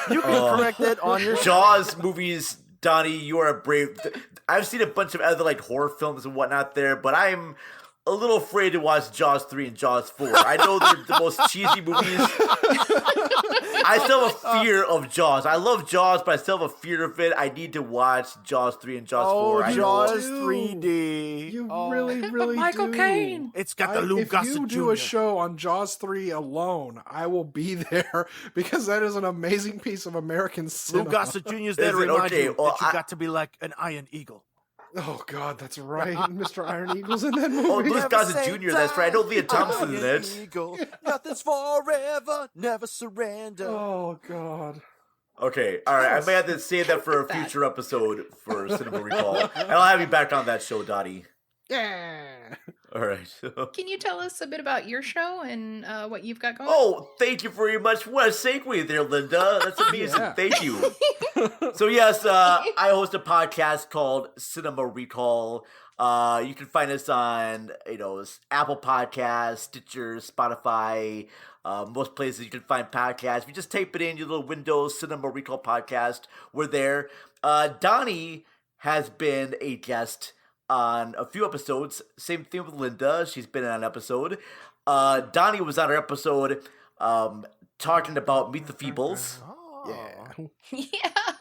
You can correct it on your Jaws movies, Donnie, you are a brave. I've seen a bunch of other like horror films and whatnot there, but I'm a little afraid to watch Jaws 3 and Jaws 4. I know they're the most cheesy movies. I still have a fear of Jaws. I love Jaws, but I still have a fear of it. I need to watch Jaws 3 and Jaws 4. I know. Jaws do. 3D. You Oh. really Michael do. Caine. It's got the Lou If Gossett you do Jr. a show on Jaws 3 alone, I will be there because that is an amazing piece of American Lou cinema. Gossett Jr.'s there to Is it? remind Okay, you well, that you I- got to be like an Iron Eagle. Oh God, that's right. Mr. Iron Eagle's in that movie. Oh, Louis Gossett Jr., that's right. I know Leah Thompson in Iron it. Eagle. Nothing's forever, never surrender. Oh God. Okay, all right. I may have to save that for a future episode for Cinema Recall. And I'll have you back on that show, Dottie. Yeah. All right. Can you tell us a bit about your show and what you've got going? Oh, thank you very much. What a segue there, Linda. That's amazing. Yeah. Thank you. So, yes, I host a podcast called Cinema Recall. You can find us on, Apple Podcasts, Stitcher, Spotify, most places you can find podcasts. If you just type it in your little Windows Cinema Recall podcast, we're there. Donnie has been a guest on a few episodes. Same thing with Linda. She's been on an episode. Donnie was on our episode talking about Meet the Feebles. Yeah. Yeah,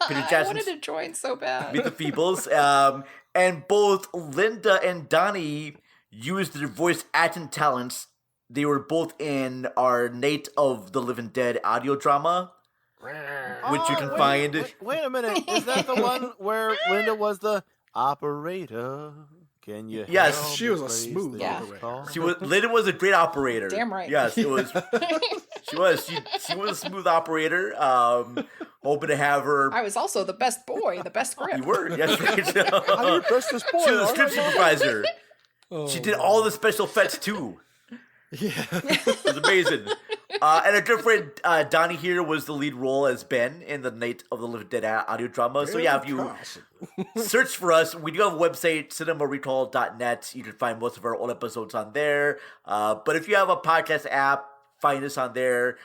Peter I Jackson's- wanted to join so bad. Meet the Feebles. And both Linda and Donnie used their voice acting talents they were both in our Night of the Living Dead audio drama, which you can find. Wait a minute. Is that the one where Linda was the operator? Can you? Yes. help She was a me place smooth this operator. call? Linda was a great operator. Damn right. Yes, it was. She was. She was a smooth operator. Hoping to have her. I was also the best boy, the best grip. You were. Yes, right. I'm your bestest boy. She was a all script right? supervisor. Oh, She did all the special effects too. Yeah. It was amazing. And our good friend Donnie here was the lead role as Ben in the Night of the Living Dead audio drama. So yeah, if you search for us, we do have a website, cinemarecall.net. You can find most of our old episodes on there. But if you have a podcast app, find us on there.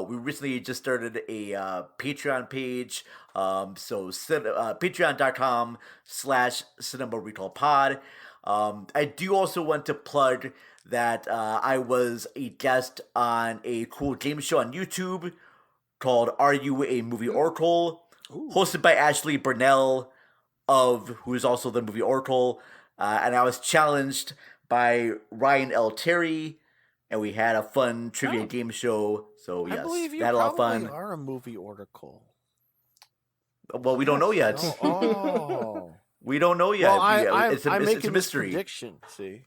We recently just started a Patreon page. So patreon.com/cinemarecallpod. I do also want to plug that I was a guest on a cool game show on YouTube called Are You a Movie Oracle? Hosted by Ashley Burnell, who is also the movie Oracle. And I was challenged by Ryan L. Terry, and we had a fun trivia game show. So yes, I believe you had a lot of probably fun. are a movie oracle. Well, we don't know yet. Oh. We don't know yet. Well, it's I'm a making this mystery. prediction. See.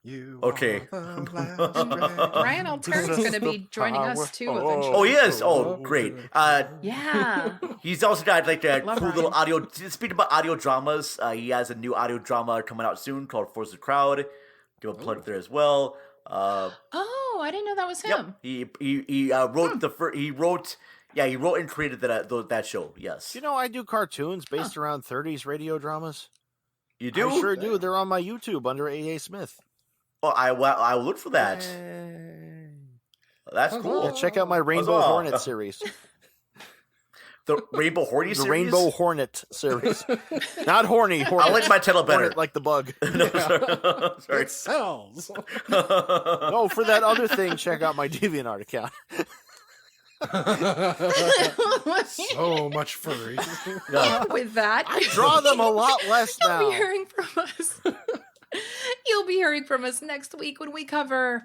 You Okay. are the last dragon. Ryan Alter's going to be joining us too eventually. Oh yes! Oh great! Yeah. He's also got like a Love cool little Ryan. audio. Speaking about audio dramas, he has a new audio drama coming out soon called Force the Crowd. Give a plug there as well. Oh, I didn't know that was him. Yep. He wrote the first. He wrote and created that show. Yes. You know, I do cartoons based around 30s radio dramas. You do? I sure do. They're on my YouTube under A.A. Smith. Oh, I will look for that. That's cool. Yeah, check out my Rainbow Huzzah. Hornet series. The Rainbow Horny series. The Rainbow Hornet series. Not horny. Hornet. I like my title better. Hornet like the bug. No, sorry. It sells. No, for that other thing, check out my DeviantArt account. So much furry. With that, I draw them a lot less you'll now. be hearing from us. You'll be hearing from us next week when we cover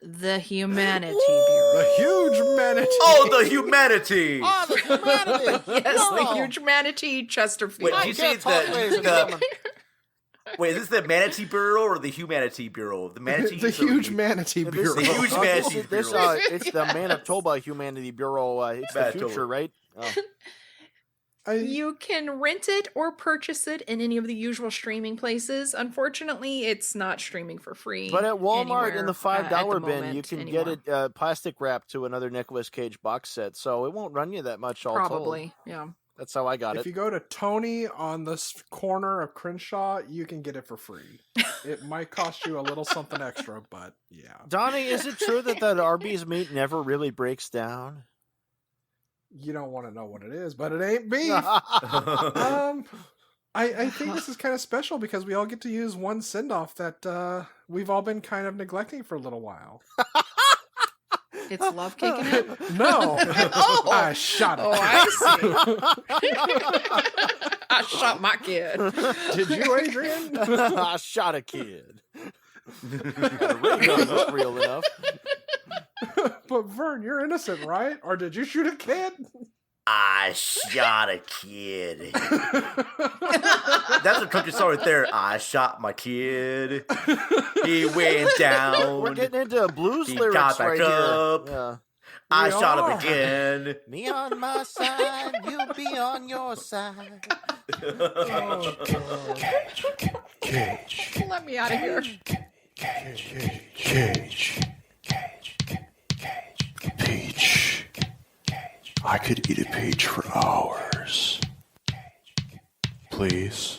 the Humanity Bureau. The huge manatee. Oh, the humanity. Oh, the humanity. Yes, the No. huge manatee Chesterfield. Wait, did you say can't talk, ladies and gentlemen. Wait, is this the Manatee Bureau or the Humanity Bureau? The Manatee. The huge manatee This- bureau. The huge manatee This, bureau. it's the Manitoba Humanity Bureau. It's the Manitoba. future, right? Oh. You can rent it or purchase it in any of the usual streaming places. Unfortunately, it's not streaming for free. But at Walmart anywhere, in the at $5 the bin, you moment can anymore. get it plastic wrapped to another Nicolas Cage box set, so it won't run you that much. All Probably, yeah. told. That's how I got If it. you go to Tony on this corner of Crenshaw, you can get it for free. It might cost you a little something extra, but yeah. Donnie, is it true that Arby's meat never really breaks down? You don't want to know what it is, but it ain't beef. I think this is kind of special because we all get to use one send-off that we've all been kind of neglecting for a little while. It's love kicking it. No. Oh. I shot it. Oh, I see. I shot my kid. Did you, Adrian? I shot a kid. The ray gun was real enough. But Vern, you're innocent, right? Or did you shoot a kid? I shot a kid. That's a country song right there. I shot my kid. He went down. We're getting into blues He lyrics got back right up. here. Yeah. I We shot are. him again. Me on my side, you'll be on your side. Let me out of here. Peach. I could eat a peach for hours. Please.